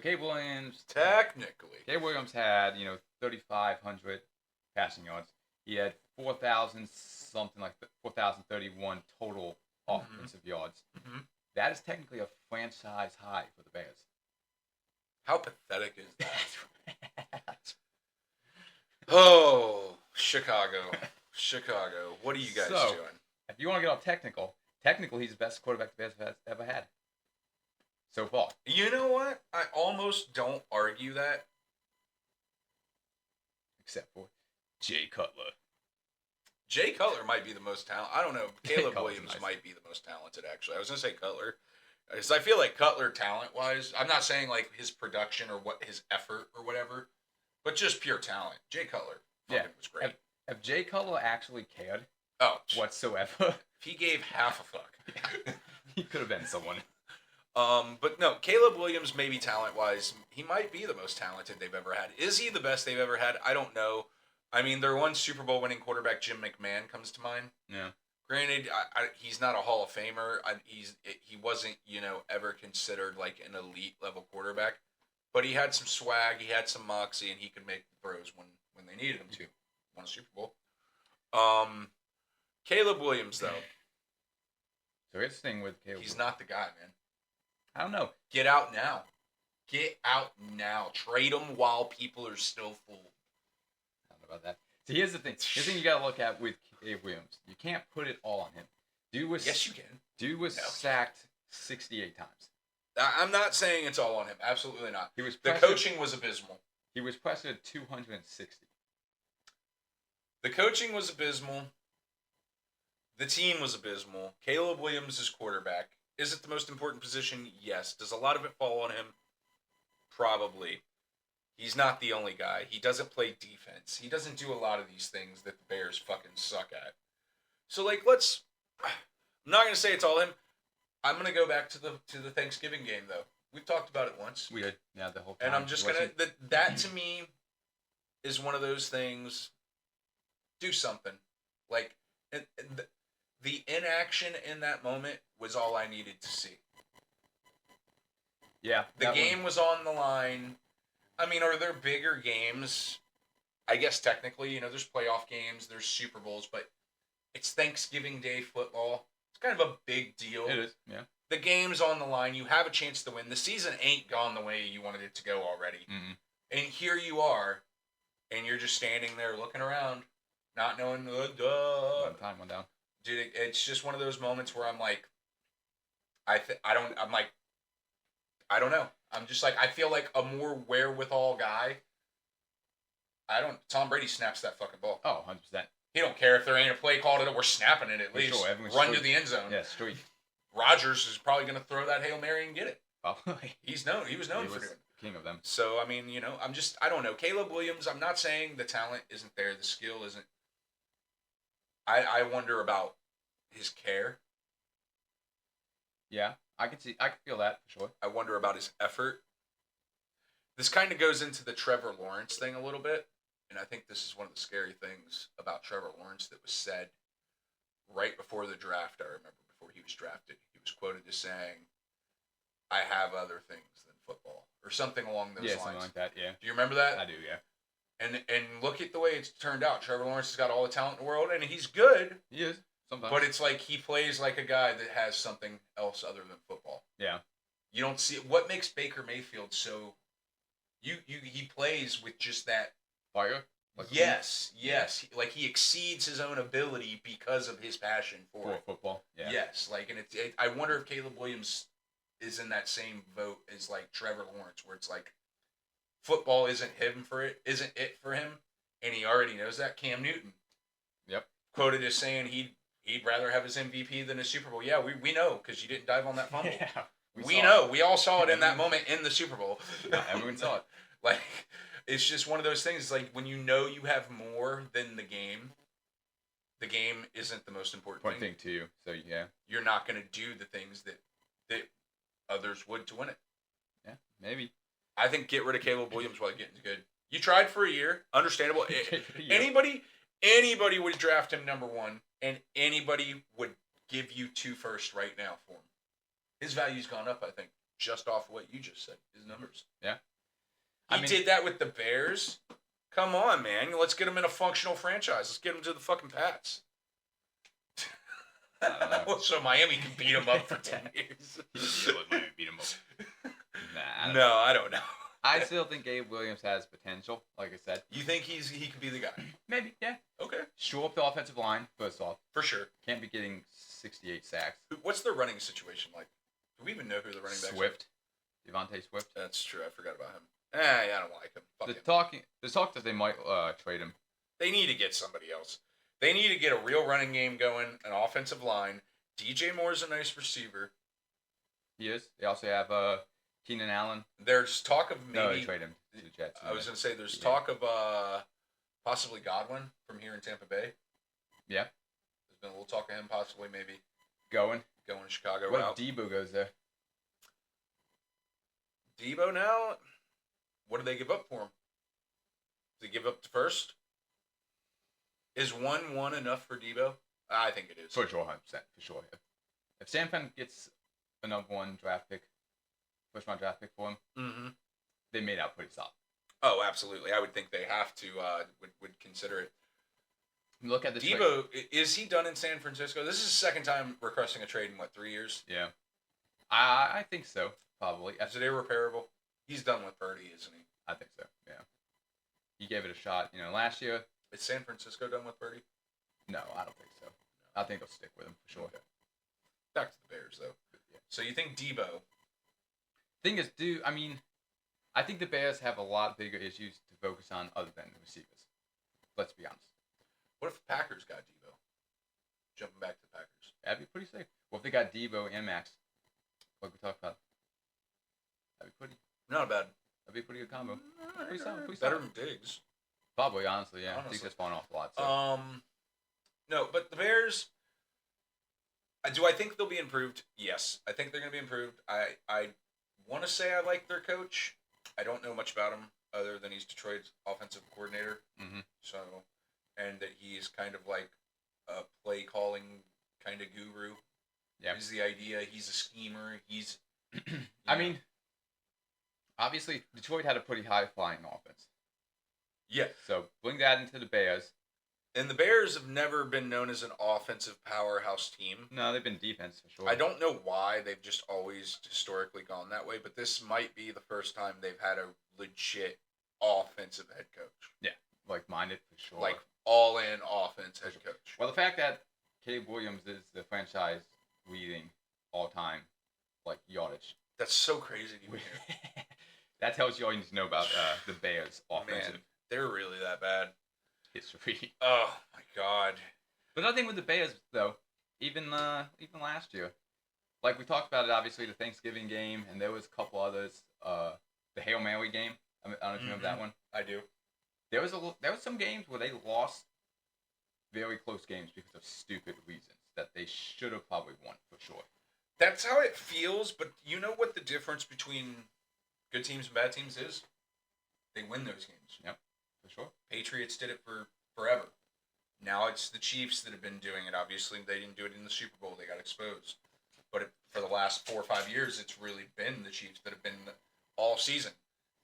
Caleb Williams. Caleb Williams had 3,500 passing yards. He had 4,000 something like 4,031 total offensive yards. Mm-hmm. That is technically a franchise high for the Bears. How pathetic is that? Oh, Chicago. What are you guys doing? If you want to get all technically he's the best quarterback the Bears have ever had. So far. You know what? I almost don't argue that. Except for Jay Cutler. Jay Cutler might be the most talented. I don't know. Caleb Williams nice. Might be the most talented, actually. I was going to say Cutler. Because I feel like Cutler, talent-wise, I'm not saying like his production or what his effort or whatever, but just pure talent. Jay Cutler was great. If Jay Cutler actually cared whatsoever, if he gave half a fuck, he could have been someone. But no, Caleb Williams, maybe talent-wise, he might be the most talented they've ever had. Is he the best they've ever had? I don't know. I mean, their one Super Bowl winning quarterback, Jim McMahon, comes to mind. Yeah. Granted, he's not a Hall of Famer. He wasn't, ever considered like an elite level quarterback. But he had some swag, he had some moxie, and he could make the throws when they needed him to. Won a Super Bowl. Caleb Williams, though. So here's the thing with Caleb. He's not the guy, man. I don't know. Get out now. Get out now. Trade him while people are still fooled. I don't know about that. So here's the thing. You got to look at with Caleb Williams. You can't put it all on him. Yes, you can. Dude was sacked 68 times. I'm not saying it's all on him. Absolutely not. The pressured, coaching was abysmal. He was pressured 260. The coaching was abysmal. The team was abysmal. Caleb Williams is quarterback. Is it the most important position? Yes. Does a lot of it fall on him? Probably. He's not the only guy. He doesn't play defense. He doesn't do a lot of these things that the Bears fucking suck at. So, I'm not going to say it's all him. I'm going to go back to the Thanksgiving game, though. We've talked about it once. We did. Yeah, the whole time. And I'm just going to... That, to me, is one of those things... Do something. The inaction in that moment was all I needed to see. Yeah. The game was on the line. I mean, are there bigger games? I guess technically, there's playoff games, there's Super Bowls, but it's Thanksgiving Day football. It's kind of a big deal. It is, yeah. The game's on the line. You have a chance to win. The season ain't gone the way you wanted it to go already. Mm-hmm. And here you are, and you're just standing there looking around, not knowing, One time, one down. Dude, it's just one of those moments where I'm like, I don't know. I'm just like, I feel like a more wherewithal guy. Tom Brady snaps that fucking ball. Oh, 100%. He don't care if there ain't a play called it. We're snapping it at least. Sure, run to the end zone. Yeah, straight. Rodgers is probably going to throw that Hail Mary and get it. Probably. He was known for doing it. King of them. So, I mean, I don't know. Caleb Williams, I'm not saying the talent isn't there. The skill isn't. I wonder about his care. Yeah, I can feel that for sure. I wonder about his effort. This kind of goes into the Trevor Lawrence thing a little bit, and I think this is one of the scary things about Trevor Lawrence that was said right before the draft. I remember before he was drafted, he was quoted as saying, "I have other things than football," or something along those lines. Yeah, something like that. Yeah. Do you remember that? I do. Yeah. And look at the way it's turned out. Trevor Lawrence has got all the talent in the world, and he's good. He is. Sometimes. But it's like he plays like a guy that has something else other than football. Yeah. You don't see what makes Baker Mayfield so. He plays with just that fire. Yes. He exceeds his own ability because of his passion for football. Yeah. Yes, and I wonder if Caleb Williams is in that same boat as like Trevor Lawrence, where it's like football isn't it for him, and he already knows that. Cam Newton, Yep. quoted as saying he'd rather have his MVP than a Super Bowl. Yeah, we know because you didn't dive on that fumble. Yeah. We know. We all saw it in that moment in the Super Bowl. Everyone saw it. Like, it's just one of those things. Like, when you know you have more than the game isn't the most important thing to you. So, yeah. You're not going to do the things that others would to win it. Yeah, maybe. I think get rid of Caleb Williams while getting good. You tried for a year. Understandable. Anybody would draft him number 1, and anybody would give you 2 first right now for him. His value's gone up, I think, just off what you just said. His numbers. Yeah. He did that with the Bears. Come on, man. Let's get him in a functional franchise. Let's get him to the fucking Pats. So Miami can beat him up for 10 years. Miami beat him up. No, I don't know. I still think Gabe Williams has potential, like I said. You think he could be the guy? Maybe, yeah. Okay. Shore up the offensive line, first off. For sure. Can't be getting 68 sacks. What's their running situation like? Do we even know who the running backs Swift. Devontae Swift. That's true. I forgot about him. I don't like him. Fuck him. There's talk that they might trade him. They need to get somebody else. They need to get a real running game going, an offensive line. DJ Moore's a nice receiver. He is. They also have Keenan Allen. There's talk of maybe... No, they trade him to the Jets. I was going to say, there's talk of possibly Godwin from here in Tampa Bay. Yeah. There's been a little talk of him possibly maybe going to Chicago. What if Debo goes there? Debo now? What did they give up for him? Did they give up the first? Is 1-1 enough for Debo? I think it is. For sure, 100%. For sure. If San Fran gets a number 1 draft pick, first-round draft pick for him, they made out pretty solid. Oh, absolutely. I would think they have to, would consider it. Look at the Debo, is he done in San Francisco? This is his second time requesting a trade in, 3 years? Yeah. I think so, probably. Is it irreparable? He's done with Purdy, isn't he? I think so, yeah. He gave it a shot. Last year... Is San Francisco done with Purdy? No, I don't think so. I think they'll stick with him, for sure. Okay. Back to the Bears, though. Yeah. So you think Debo... Thing is, I think the Bears have a lot bigger issues to focus on other than the receivers. Let's be honest. What if the Packers got Debo? Jumping back to the Packers. That'd be pretty sick. What if they got Debo and Max? Like we talked about. That'd be pretty... Not bad. That'd be a pretty good combo. Pretty solid. Better than Diggs. Probably, honestly, yeah. Diggs has fallen off a lot. So. No, but the Bears... Do I think they'll be improved? Yes. I think they're going to be improved. I want to say I like their coach. I don't know much about him other than he's Detroit's offensive coordinator. Mm-hmm. So, and that he's kind of like a play calling kind of guru. Yeah. Is the idea. He's a schemer. He's... Obviously, Detroit had a pretty high-flying offense. Yeah. So, bring that into the Bears. And the Bears have never been known as an offensive powerhouse team. No, they've been defense for sure. I don't know why. They've just always historically gone that way. But this might be the first time they've had a legit offensive head coach. Yeah, minded for sure. Like, all-in offense head coach. Well, the fact that Caleb Williams is the franchise leading all-time, yardage. That's so crazy to me. That tells you all you need to know about the Bears' offensive. Man, they're really that bad. History. Oh my God! But another thing with the Bears, though, even last year, we talked about it, obviously the Thanksgiving game, and there was a couple others. The Hail Mary game. I don't know if you remember that one. I do. There was some games where they lost very close games because of stupid reasons that they should have probably won for sure. That's how it feels, but you know what the difference between good teams and bad teams is? They win those games. Yep, for sure. Patriots did it for forever. Now it's the Chiefs that have been doing it. Obviously, they didn't do it in the Super Bowl. They got exposed. But for the last 4 or 5 years, it's really been the Chiefs that have been all season.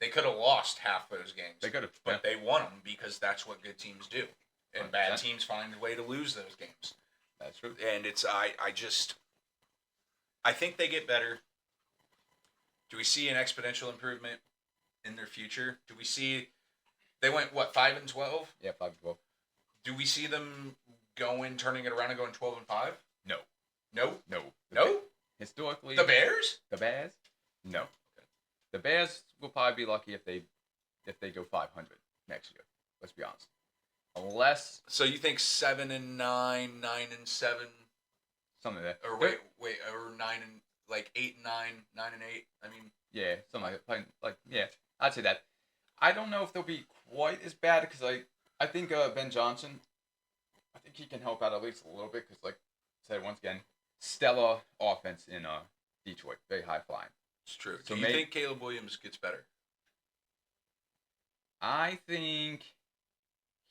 They could have lost half those games. They could have. But they won them because that's what good teams do. And 100%. Bad teams find a way to lose those games. That's true. And it's I think they get better. Do we see an exponential improvement in their future? Do we see they went 5-12? Yeah, 5-12. Do we see them turning it around and going 12-5? No. No? No. No? Historically, the Bears? The Bears? No. Okay. The Bears will probably be lucky if they if they go 500 next year. Let's be honest. Unless So you think 7-9, 9-7, something like that. or wait, or 8-9, 9-8. I mean, Yeah, something like that. Yeah, I'd say that. I don't know if they'll be quite as bad because I think Ben Johnson, I think he can help out at least a little bit because, like I said once again, stellar offense in Detroit, very high flying. it's true. So Do you think Caleb Williams gets better? I think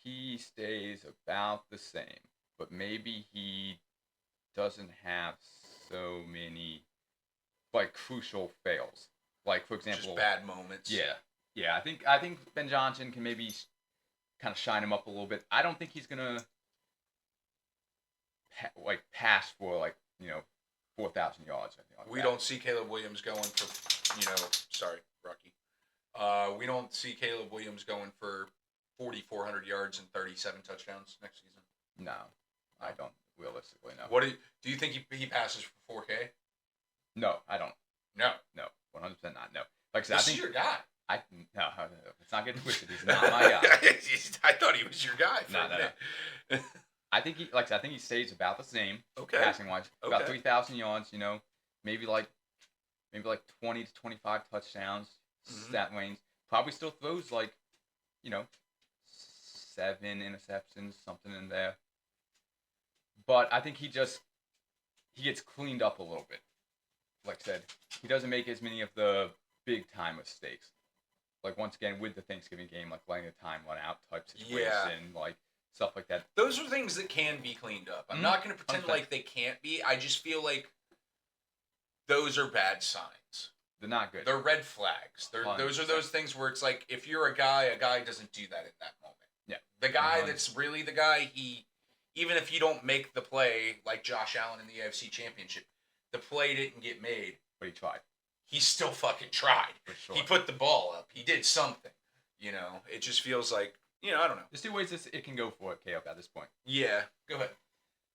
he stays about the same, but maybe he doesn't have so many crucial fails. Like for example, Just bad moments. Yeah. I think Ben Johnson can maybe kind of shine him up a little bit. I don't think he's gonna pass for 4,000 yards. I think We don't see Caleb Williams going for, sorry, Rocky. We don't see Caleb Williams going for 4,400 yards and 37 touchdowns next season. No, I don't realistically. No. What do you think he passes for 4K? No, I don't. No, 100% not. No. Like I said, this I think is your guy. no. Let's not get twisted. He's not my guy. I thought he was your guy. No. I think I think he stays about the same. Okay. Passing wise, about Okay. 3,000 yards. Maybe 20 to 25 touchdowns. Mhm. Stat range. Probably still throws 7 interceptions, something in there. But I think he gets cleaned up a little bit. Like I said, he doesn't make as many of the big time mistakes. Like once again with the Thanksgiving game, like letting the time run out type situation, stuff like that. Those are things that can be cleaned up. I'm not going to pretend 100%. like they can't be. I just feel like those are bad signs. They're not good. They're red flags. Those are 100%. those things where it's like, if you're a guy doesn't do that in that moment. Yeah. The guy 100%. that's really the guy, even if you don't make the play like Josh Allen in the AFC Championship, the play didn't get made. But he tried. He still fucking tried. For sure. He put the ball up. He did something. It just feels like, I don't know. There's two ways it can go for it, Caleb, at this point. Yeah. Go ahead.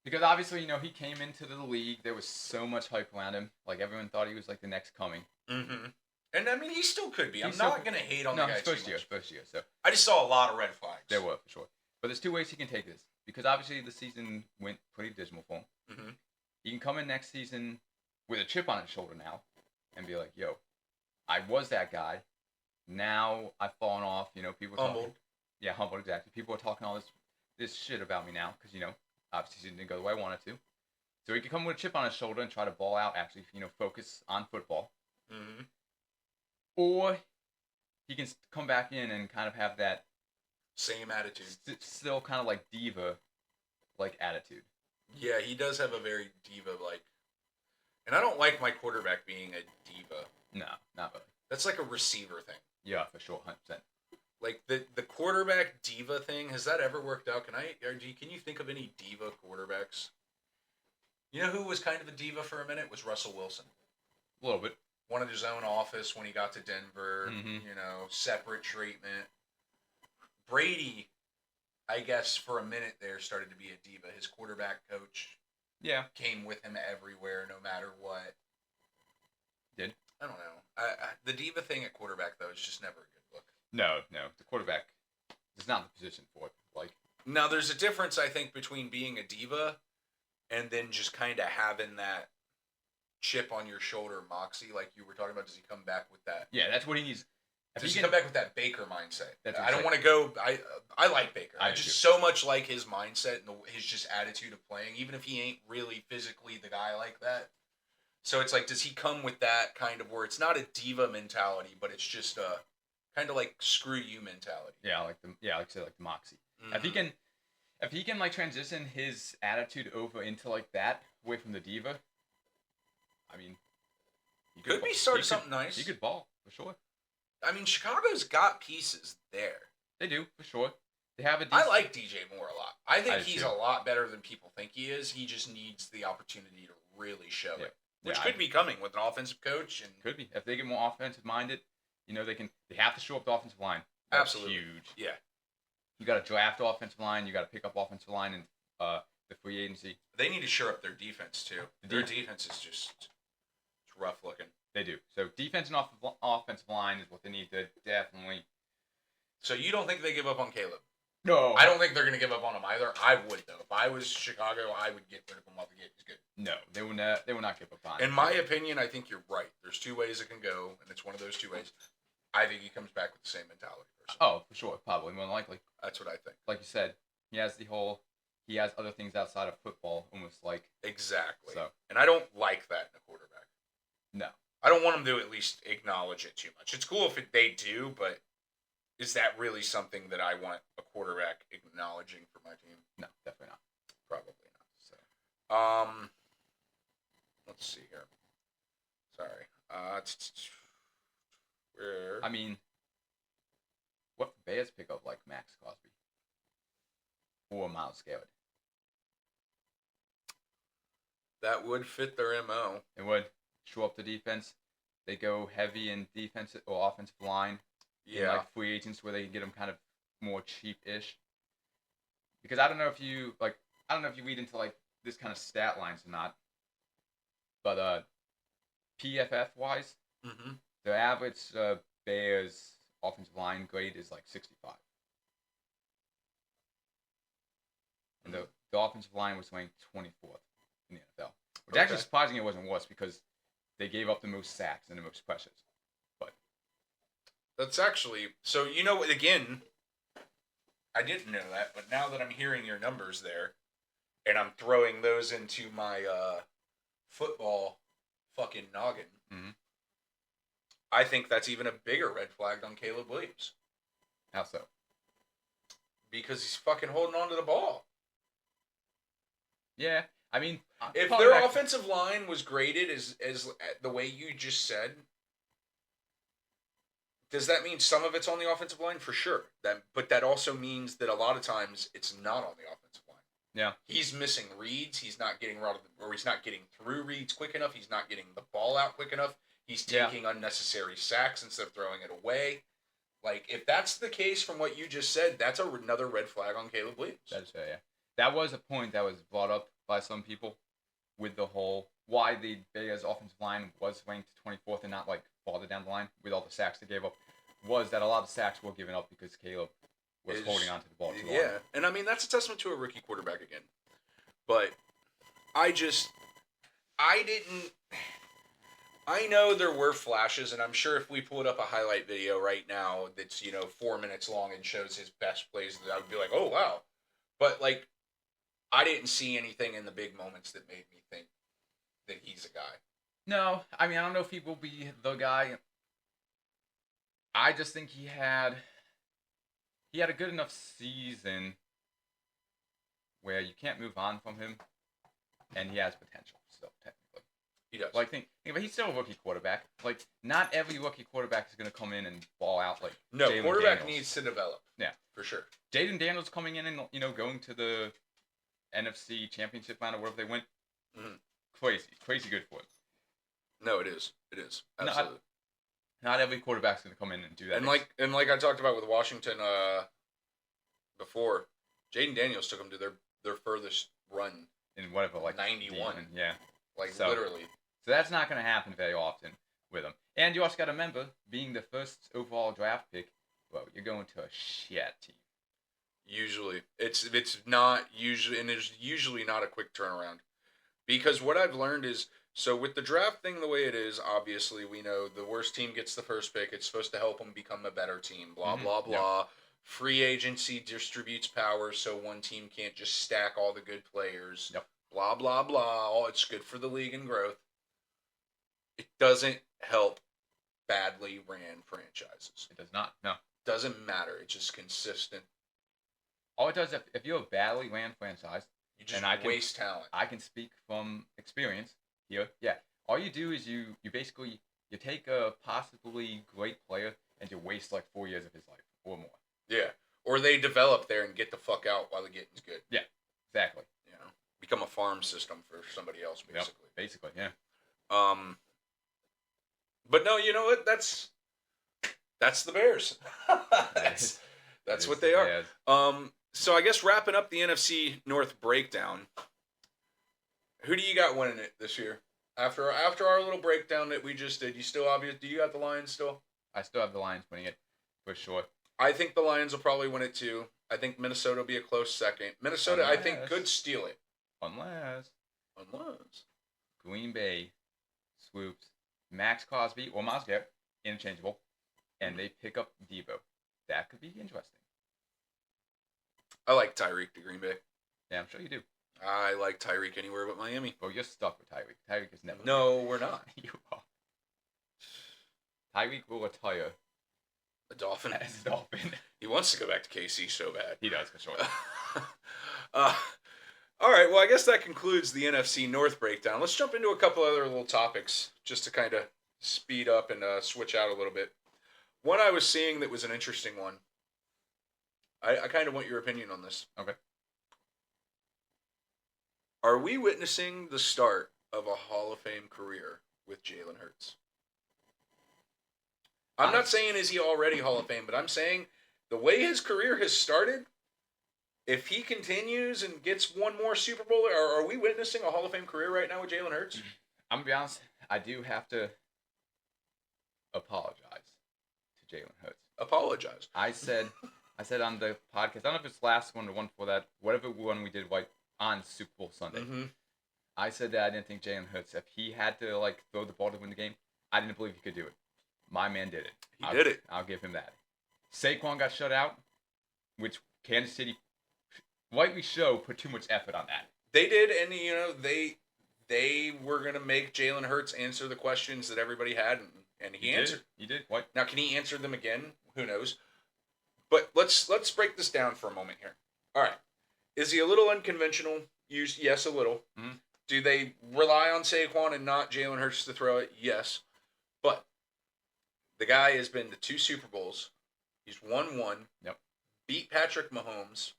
Because obviously, he came into the league. There was so much hype around him. Like, everyone thought he was, the next coming. Mm-hmm. And, I mean, he still could be. I'm still not going to hate on the guy too much. First year. So I just saw a lot of red flags. there were, for sure. But there's two ways he can take this. Because obviously the season went pretty dismal for him. Mm-hmm. He can come in next season with a chip on his shoulder now and be like, yo, I was that guy. Now I've fallen off. People Humbled. talking. Yeah, humbled, exactly. People are talking all this shit about me now because, obviously it didn't go the way I wanted to. So he can come with a chip on his shoulder and try to ball out, actually, focus on football. Mm-hmm. Or he can come back in and kind of have that Same attitude. still kind of diva-like attitude. Yeah, he does have a very diva-like. And I don't like my quarterback being a diva. No, not really. That's like a receiver thing. Yeah, for sure, 100%. Like the quarterback diva thing, has that ever worked out? Can you think of any diva quarterbacks? You know who was kind of a diva for a minute? Was Russell Wilson. A little bit. Wanted his own office when he got to Denver. Mhm. Separate treatment. Brady, I guess for a minute there, started to be a diva. His quarterback coach Yeah. came with him everywhere, no matter what. Did? I don't know. The diva thing at quarterback, though, is just never a good look. No. The quarterback is not the position for it. Now, there's a difference, I think, between being a diva and then just kind of having that chip on your shoulder moxie, like you were talking about. Does he come back with that? Yeah, that's what he needs. Does he come back with that Baker mindset? That's I don't want to go. I like Baker. I do just too. so much like his mindset and his just attitude of playing, even if he ain't really physically the guy like that. So it's like, does he come with that kind of where it's not a diva mentality, but it's just a kind of like screw you mentality? Yeah, like I said, like the moxie. Mm-hmm. If he can transition his attitude over into that, away from the diva, I mean, he Could be start something nice. He could ball for sure. I mean, Chicago's got pieces there. They do for sure. They have a. I like DJ Moore a lot. I think I do he's too. a lot better than people think he is. He just needs the opportunity to really show it, which Yeah, could be coming with an offensive coach. And Could be if they get more offensive minded. They have to show up the offensive line. That's Absolutely. huge. Yeah. You got to draft offensive line. You got to pick up offensive line in the free agency. They need to shore up their defense too. The Their def- defense is just rough looking. They do. So defense and offensive line is what they need to definitely So you don't think they give up on Caleb? No. I don't think they're going to give up on him either. I would, though. If I was Chicago, I would get rid of him while the gate is good. No, they will not. They will not give up on him. In my opinion, I think you're right. There's two ways it can go, and it's one of those two ways. I think he comes back with the same mentality. Personally. Oh, for sure, probably more than likely. That's what I think. Like you said, he has other things outside of football, almost like. Exactly. So. And I don't like that in a quarterback. No. I don't want them to at least acknowledge it too much. It's cool if they do, but is that really something that I want a quarterback acknowledging for my team? No, definitely not. Probably not. So, let's see here. Sorry. Where? I mean, what Bears pick up like Max Crosby or Miles Garrett? That would fit their MO. It would show up the defense. They go heavy in defensive or offensive line. Yeah. In like free agents where they can get them kind of more cheap-ish. Because I don't know if you read into like this kind of stat lines or not. But PFF wise, the average Bears offensive line grade is like 65. And the offensive line was ranked 24th in the NFL. Which actually surprising it wasn't worse because they gave up the most sacks and the most pressures. But that's actually so. You know, again, I didn't know that, but now that I'm hearing your numbers there, and I'm throwing those into my football fucking noggin, I think that's even a bigger red flag on Caleb Williams. How so? Because he's fucking holding on to the ball. Yeah, I mean, if their offensive line was graded as the way you just said, does that mean some of it's on the offensive line? For sure. But that also means that a lot of times it's not on the offensive line. Yeah. He's missing reads. He's not getting he's not getting through reads quick enough. He's not getting the ball out quick enough. He's taking unnecessary sacks instead of throwing it away. Like, if that's the case from what you just said, that's another red flag on Caleb Williams. That's fair, yeah. That was a point that was brought up by some people with the whole why the Bears offensive line was ranked 24th and not like farther down the line with all the sacks they gave up, was that a lot of sacks were given up because Caleb was holding on to the ball too long. Yeah, and I mean, that's a testament to a rookie quarterback again. But I know there were flashes, and I'm sure if we pulled up a highlight video right now that's, 4 minutes long and shows his best plays, that I would be like, oh, wow. But, like, I didn't see anything in the big moments that made me think that he's a guy. No, I mean, I don't know if he will be the guy. I just think he had a good enough season where you can't move on from him, and he has potential still, technically. He does. Like, but he's still a rookie quarterback. Like, not every rookie quarterback is going to come in and ball out like no, Jayden quarterback Daniels. needs to develop. Yeah. For sure. Jayden Daniels coming in and, going to the NFC Championship round or wherever they went. Mm-hmm. Crazy good for him. No, it is. It is. Absolutely. Not every quarterback's going to come in and do that. And like I talked about with Washington before, Jayden Daniels took them to their furthest run in whatever, like 91. Yeah. Like, literally. So that's not going to happen very often with him. And you also got to remember, being the first overall draft pick, well, you're going to a shit team. Usually. It's not usually, and there's usually not a quick turnaround. Because what I've learned is, so with the draft thing the way it is, obviously we know the worst team gets the first pick. It's supposed to help them become a better team. Blah, blah, blah. Yep. Free agency distributes power so one team can't just stack all the good players. Yep. Blah, blah, blah. Oh, it's good for the league and growth. It doesn't help badly ran franchises. It does not. No. Doesn't matter. It's just consistent. All it does, if you're a badly ran franchise, you just waste talent. I can speak from experience here. Yeah. All you do is you basically take a possibly great player and you waste like 4 years of his life or more. Yeah. Or they develop there and get the fuck out while the getting's good. Yeah. Exactly. Become a farm system for somebody else, basically. Yep, basically, yeah. But no, you know what? That's the Bears. that's what they are. So I guess wrapping up the NFC North breakdown, who do you got winning it this year? After our little breakdown that we just did, you still do you got the Lions still? I still have the Lions winning it for sure. I think the Lions will probably win it too. I think Minnesota will be a close second. Minnesota, I think, could steal it. Unless Unless. Green Bay swoops Max Crosby or Myles Garrett, interchangeable, and they pick up Debo. That could be interesting. I like Tyreek to Green Bay. Yeah, I'm sure you do. I like Tyreek anywhere but Miami. Well, you're stuck with Tyreek. Tyreek is never. No, we're not. You are. Tyreek will retire A Dolphin. as a Dolphin. He wants to go back to KC so bad. He does, for sure. All right, well, I guess that concludes the NFC North breakdown. Let's jump into a couple other little topics just to kind of speed up and switch out a little bit. One I was seeing that was an interesting one. I kind of want your opinion on this. Okay. Are we witnessing the start of a Hall of Fame career with Jalen Hurts? I'm not saying is he already Hall of Fame, but I'm saying the way his career has started, if he continues and gets one more Super Bowl, are we witnessing a Hall of Fame career right now with Jalen Hurts? I'm going to be honest, I do have to apologize to Jalen Hurts. Apologize. I said on the podcast, I don't know if it's the last one or one before that, whatever one we did on Super Bowl Sunday. Mm-hmm. I said that I didn't think Jalen Hurts, if he had to throw the ball to win the game, I didn't believe he could do it. My man did it. He did it. I'll give him that. Saquon got shut out, which Kansas City, rightly so, put too much effort on that. They did, and they were gonna make Jalen Hurts answer the questions that everybody had, and he answered. He did. What? Now, can he answer them again? Who knows? But let's break this down for a moment here. All right, is he a little unconventional? Yes, a little. Mm-hmm. Do they rely on Saquon and not Jalen Hurts to throw it? Yes, but the guy has been to 2 Super Bowls. He's won 1. Yep. Beat Patrick Mahomes.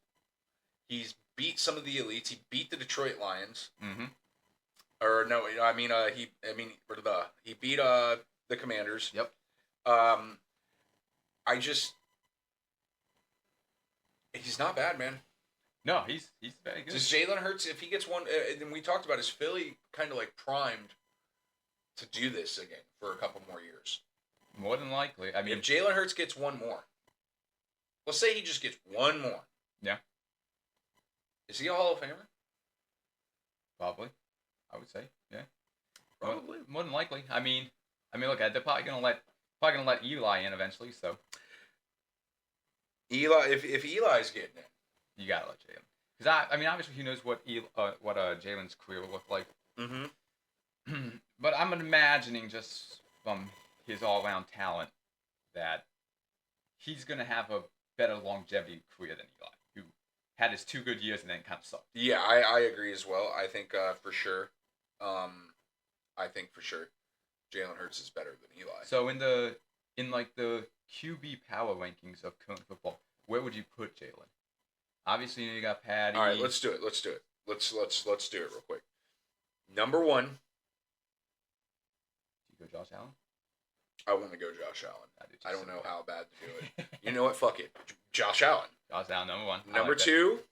He's beat some of the elites. He beat the Detroit Lions. Mm-hmm. Or no, he beat the Commanders. Yep. He's not bad, man. No, he's very good. Does Jalen Hurts, if he gets one, and we talked about, is Philly kind of primed to do this again for a couple more years? More than likely. I mean, if Jalen Hurts gets one more, let's say he just gets one more. Yeah. Is he a Hall of Famer? Probably. I would say, yeah. Probably. More than likely. I mean, look, they're probably gonna let Eli in eventually. So. Eli, if Eli's getting it, you gotta let Jalen. Because obviously he knows what Jalen's career will look like. Mm-hmm. But I'm imagining just from his all-around talent that he's gonna have a better longevity career than Eli, who had his 2 good years and then kind of sucked. Yeah, I agree as well. I think for sure. Jalen Hurts is better than Eli. So in the QB power rankings of current football, where would you put Jalen? Obviously, you got Patty. All right, let's do it. Let's do it real quick. Number 1. Do you go Josh Allen? I want to go Josh Allen. I don't know how bad to do it. You know what? Fuck it. Josh Allen. Josh Allen, number 1. Number 2.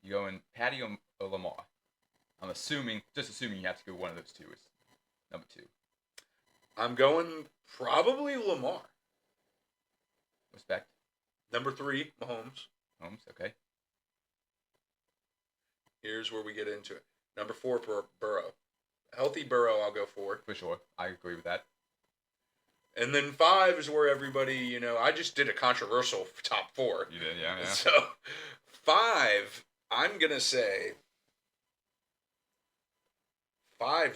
You going Patty or Lamar? I'm assuming you have to go one of those 2 is number 2. I'm going probably Lamar. Respect. Number 3, Mahomes. Holmes, okay. Here's where we get into it. Number 4, Burrow. Healthy Burrow, I'll go for. For sure. I agree with that. And then 5 is where everybody, I just did a controversial top 4. You did, yeah. So 5, I'm going to say 5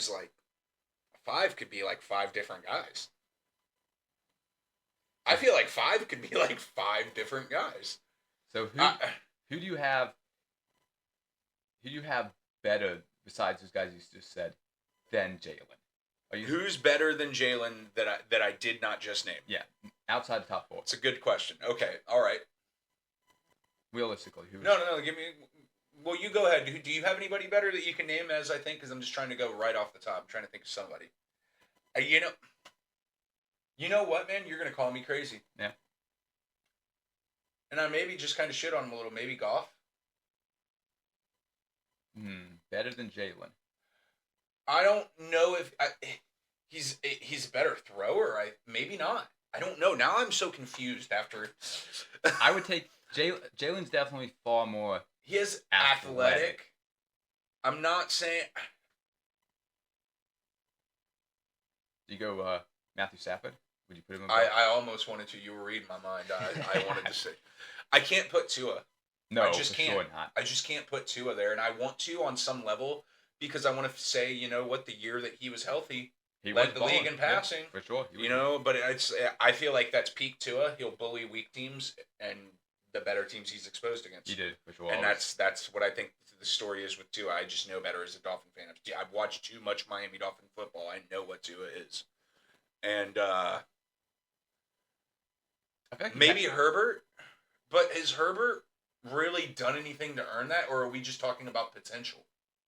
could be 5 different guys. I feel like 5 could be 5 different guys. So who do you have? Who do you have better besides those guys you just said than Jalen? Who's better than Jalen that I did not just name? Yeah, outside the top 4. It's a good question. Okay, all right. Realistically, who? No. Give me. Well, you go ahead. Do you have anybody better that you can name? As I think, because I'm just trying to go right off the top. I'm trying to think of somebody. You know what, man? You're gonna call me crazy. Yeah. And I maybe just kind of shit on him a little. Maybe Goff. Better than Jalen. I don't know if he's a better thrower. Maybe not. I don't know. Now I'm so confused after. I would take Jalen's definitely far more He is athletic. athletic. I'm not saying. Do you go Matthew Stafford? Would you put him above? I almost wanted to. You were reading my mind. I wanted to say. I can't put Tua. No, I just for can't. sure not. I just can't put Tua there, and I want to on some level because I want to say, you know what, the year that he was healthy, He led was the balling. league in passing. Yeah, for sure. He You was- know, but I feel like that's peak Tua. He'll bully weak teams and the better teams he's exposed against. he did for sure. And that's what I think the story is with Tua. I just know better as a Dolphin fan. I've watched too much Miami Dolphin football. I know what Tua is. And I feel like maybe Herbert, but has Herbert really done anything to earn that, or are we just talking about potential?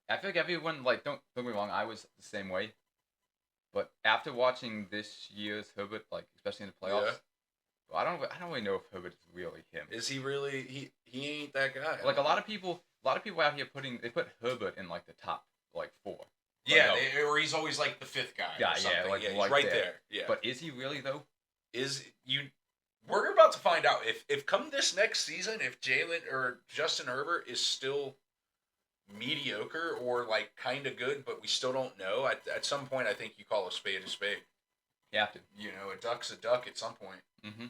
I feel like everyone don't get me wrong. I was the same way, but after watching this year's Herbert, especially in the playoffs, Yeah. I don't really know if Herbert is really him. Is he really? He ain't that guy. Like a lot of people out here they put Herbert in the top 4. Yeah, no. or he's always like the fifth guy. Yeah, or something. yeah, he's right there. Yeah, But is he really though? We're about to find out if come this next season, if Jalen or Justin Herbert is still mediocre or kind of good, but we still don't know. At some point, I think you call a spade a spade. You have to. You know, a duck's a duck at some point. Mm-hmm.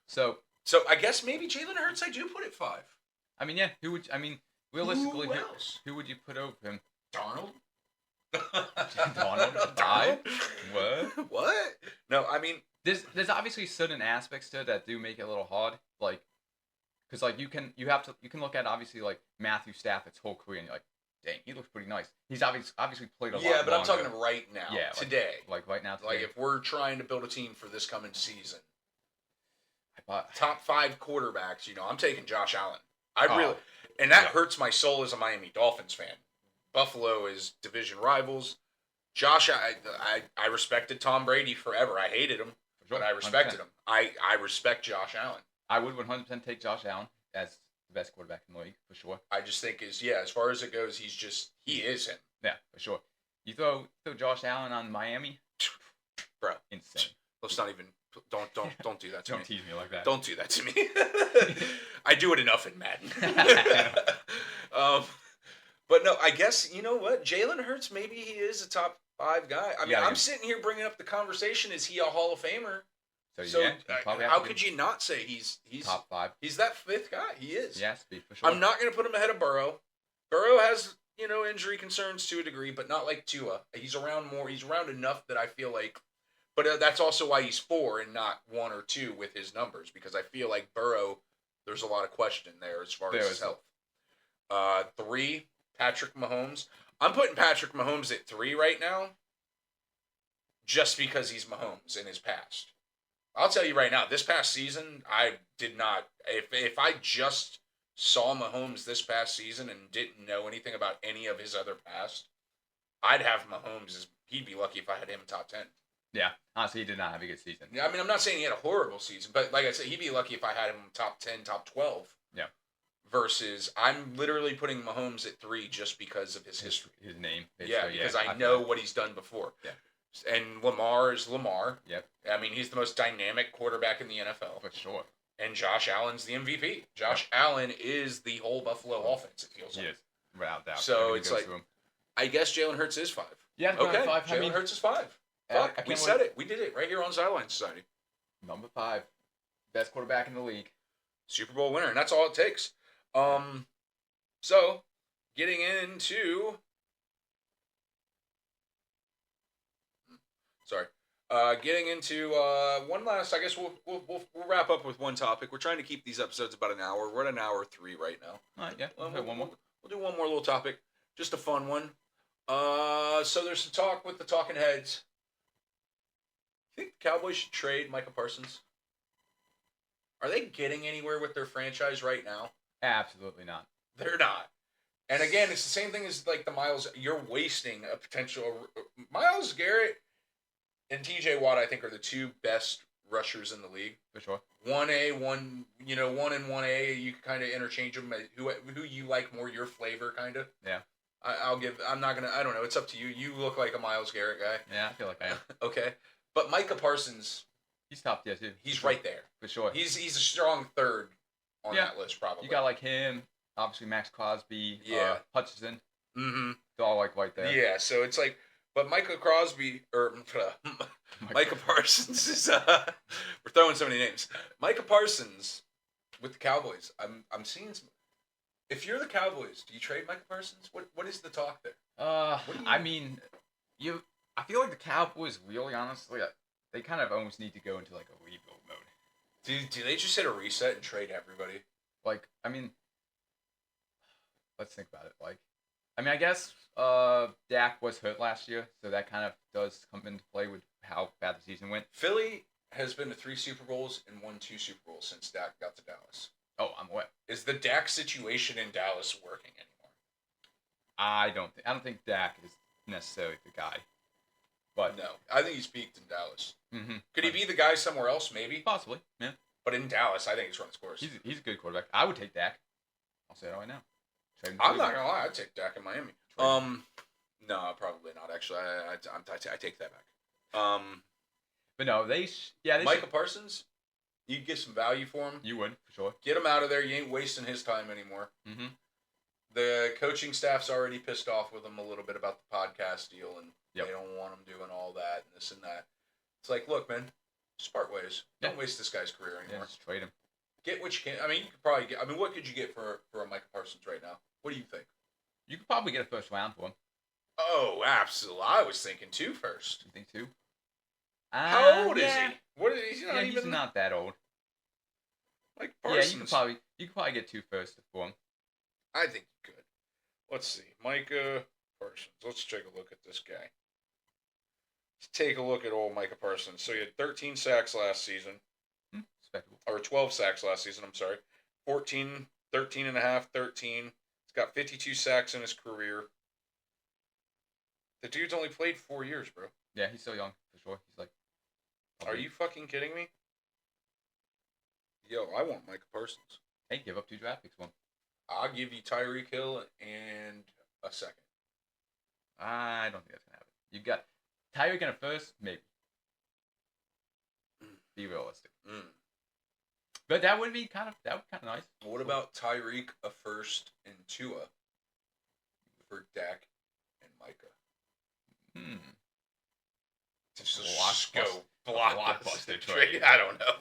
So I guess maybe Jalen Hurts I do put at 5. I mean, yeah. Realistically, Who else? who would you put over him? Darnold. Donald? Darnold? What? What? No, I mean, There's obviously certain aspects to it that do make it a little hard, because you can look at obviously Matthew Stafford's whole career and you're like, dang, he looks pretty nice. He's obviously played a lot. yeah, but I'm longer. talking right now, Yeah, today. Right now. Today. Like if we're trying to build a team for this coming season, I top 5 quarterbacks, I'm taking Josh Allen. Oh, And that yeah. hurts my soul as a Miami Dolphins fan. Buffalo is division rivals. Josh, I respected Tom Brady forever. I hated him, but I respected 100%. him. I respect Josh Allen. I would 100% take Josh Allen as the best quarterback in the league for sure. I just think as far as it goes, he is him. Yeah, for sure. You throw Josh Allen on Miami, Bro. insane. Let's not even don't do that to Don't me. tease me like that. Don't do that to me. I do it enough in Madden. But no, I guess you know what, Jalen Hurts. Maybe he is a top 5 guy. I mean, Yeah, I'm sitting here bringing up the conversation. Is he a Hall of Famer? So yeah, how could you not say he's top 5? He's that 5th guy. He is. Yes, for sure. I'm not going to put him ahead of Burrow. Burrow has injury concerns to a degree, but not like Tua. He's around more. He's around enough that I feel like. But that's also why he's 4 and not 1 or 2 with his numbers, because I feel like Burrow, there's a lot of question there as far as his health. 3, Patrick Mahomes. I'm putting Patrick Mahomes at 3 right now, just because he's Mahomes in his past. I'll tell you right now, this past season, I did not. If I just saw Mahomes this past season and didn't know anything about any of his other past, I'd have Mahomes. He'd be lucky if I had him top 10. Yeah, honestly, he did not have a good season. Yeah, I mean, I'm not saying he had a horrible season, but like I said, he'd be lucky if I had him top 10, top 12. Yeah. Versus, I'm literally putting Mahomes at 3 just because of his history. His name. Yeah, because I know what he's done before. Yeah. And Lamar is Lamar. Yep. I mean, he's the most dynamic quarterback in the NFL. For sure. And Josh Allen's the MVP. Josh Allen is the whole Buffalo offense, it feels like. Yes, without doubt. So Everything it's goes like, to him. I guess Jalen Hurts is 5. Yeah, Okay, 5. Jalen Hurts is 5. I Fuck, can't we wait. said it. We did it right here on Sideline Society. Number 5, best quarterback in the league. Super Bowl winner, and that's all it takes. So, getting into... Sorry. Getting into one last, I guess we'll wrap up with one topic. We're trying to keep these episodes about an hour. We're at an hour 3 right now. All right, yeah. We'll one more. We'll do one more little topic. Just a fun one. So there's some talk with the talking heads. You think the Cowboys should trade Micah Parsons? Are they getting anywhere with their franchise right now? Absolutely not. They're not. And again, it's the same thing as like the Miles. You're wasting a potential. Myles Garrett and T.J. Watt, I think, are the 2 best rushers in the league. For sure. 1A, 1 and 1A. You can kind of interchange them. Who you like more, your flavor, kind of. Yeah. I'm not gonna. I don't know. It's up to you. You look like a Myles Garrett guy. Yeah, I feel like I am. Okay, but Micah Parsons, He's top tier too. He's right there. For sure. He's a strong third on that list, probably. You got like him, obviously Max Crosby, Hutchinson. Mm-hmm. They're all like right there. Yeah, so it's like, but Micah Crosby or Micah Parsons is we're throwing so many names. Micah Parsons with the Cowboys. I'm seeing some. If you're the Cowboys, do you trade Micah Parsons? What is the talk there? I mean, I feel like the Cowboys really honestly, they kind of almost need to go into like a rebuild mode. Do they just hit a reset and trade everybody? Like, I mean, let's think about it. Like, I mean, I guess Dak was hurt last year, so that kind of does come into play with how bad the season went. Philly has been to 3 Super Bowls and won 2 Super Bowls since Dak got to Dallas. Oh, I'm aware. Is the Dak situation in Dallas working anymore? I don't think Dak is necessarily the guy. But no, I think he's peaked in Dallas. Mm-hmm. Could he be the guy somewhere else? Maybe. Possibly. Yeah. But in Dallas, I think he's run his course. He's a good quarterback. I would take Dak. I'll say it right now. I'm not gonna lie. I'd take Dak in Miami. No, probably not. Actually, I take that back. But no, Micah Parsons, you'd get some value for him. You would, for sure. Get him out of there. You ain't wasting his time anymore. Mm-hmm. The coaching staff's already pissed off with him a little bit about the podcast deal, and they don't want him doing all that and this and that. It's like, look, man, just part ways. Don't waste this guy's career anymore. Yeah, just trade him. Get what you can. I mean, you could probably get. I mean, what could you get for a Micah Parsons right now? What do you think? You could probably get a first round for him. Oh, absolutely. I was thinking 2 first. You think 2? How old is he? What is he? He's not that old. Like Parsons. Yeah, you could probably get 2 first for him. I think you could. Let's see. Micah Parsons. Let's take a look at this guy. Let's take a look at old Micah Parsons. So he had 13 sacks last season. Respectable. Or 12 sacks last season, I'm sorry. 13 and a half, 13. He's got 52 sacks in his career. The dude's only played 4 years, bro. Yeah, he's still young, for sure. He's like... Are you fucking kidding me? Yo, I want Micah Parsons. Hey, give up 2 draft picks for him. I'll give you Tyreek Hill and a second. I don't think that's going to happen. You got Tyreek in a first? Maybe. Be realistic. But that would be kind of nice. What about Tyreek a first and Tua for Dak and Micah? Just go blockbuster trade. I don't know.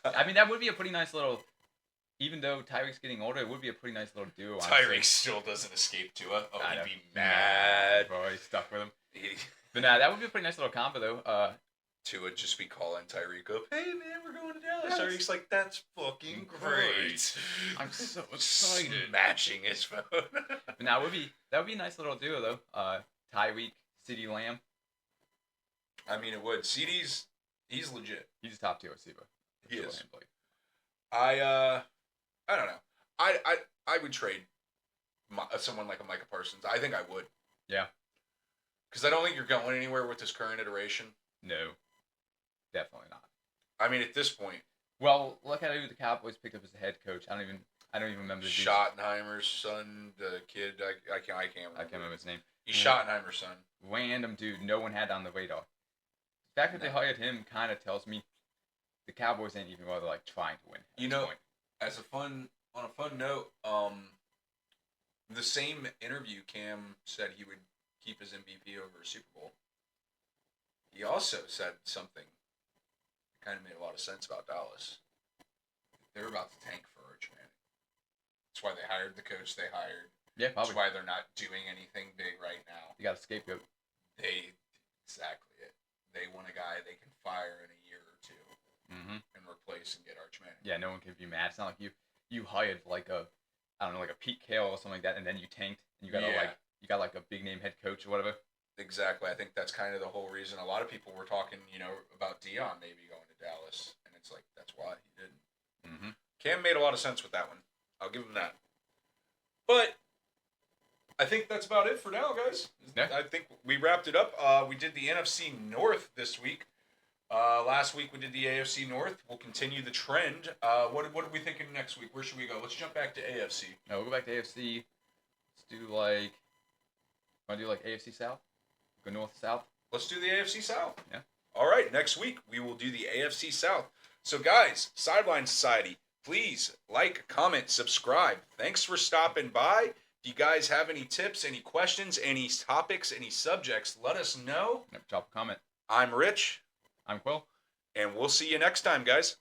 I mean, that would be a pretty nice little. Even though Tyreek's getting older, it would be a pretty nice little duo. Tyreek still doesn't escape Tua. Oh, he'd be mad. Bro, he's stuck with him. But nah, that would be a pretty nice little combo, though. Tua just be calling Tyreek up. Hey, man, we're going to Dallas. Tyreek's like, that's fucking great. I'm so excited. Smashing his phone. But nah, that would be a nice little duo, though. Tyreek, CeeDee Lamb. I mean, it would. CeeDee's, he's legit. He's a top tier receiver. He is. I don't know. I would trade someone like a Micah Parsons. I think I would. Yeah. Because I don't think you're going anywhere with this current iteration. No. Definitely not. I mean, at this point. Well, look at who the Cowboys picked up as the head coach. I don't even remember the Schottenheimer's son, the kid. I can't remember his name. He's Schottenheimer's son. Random dude. No one had on the radar. The fact that they hired him kind of tells me the Cowboys ain't even really like trying to win. You know, on a fun note, the same interview Cam said he would keep his MVP over a Super Bowl. He also said something that kind of made a lot of sense about Dallas. They're about to tank for Arch Manning. That's why they hired the coach they hired. Yeah, probably. That's why they're not doing anything big right now. You got a scapegoat. Exactly it. They want a guy they can fire in a year or 2 and replace and get Arch Manning. Yeah, no one can be mad. It's not like you hired like a Pete Carroll or something like that, and then you tanked and you got a big name head coach or whatever. Exactly. I think that's kind of the whole reason. A lot of people were talking, about Dion maybe going to Dallas, and it's like that's why he didn't. Cam made a lot of sense with that one. I'll give him that. But I think that's about it for now, guys. Yeah. I think we wrapped it up. We did the NFC North this week. Last week we did the AFC North. We'll continue the trend. What are we thinking next week? Where should we go? Let's jump back to AFC. No, we'll go back to AFC. Let's do want to do AFC South? Go north, south? Let's do the AFC South. Yeah. All right, next week we will do the AFC South. So, guys, Sideline Society, please like, comment, subscribe. Thanks for stopping by. If you guys have any tips, any questions, any topics, any subjects, let us know. Yep, drop a comment. I'm Rich, I'm Quill. and we'll see you next time, guys.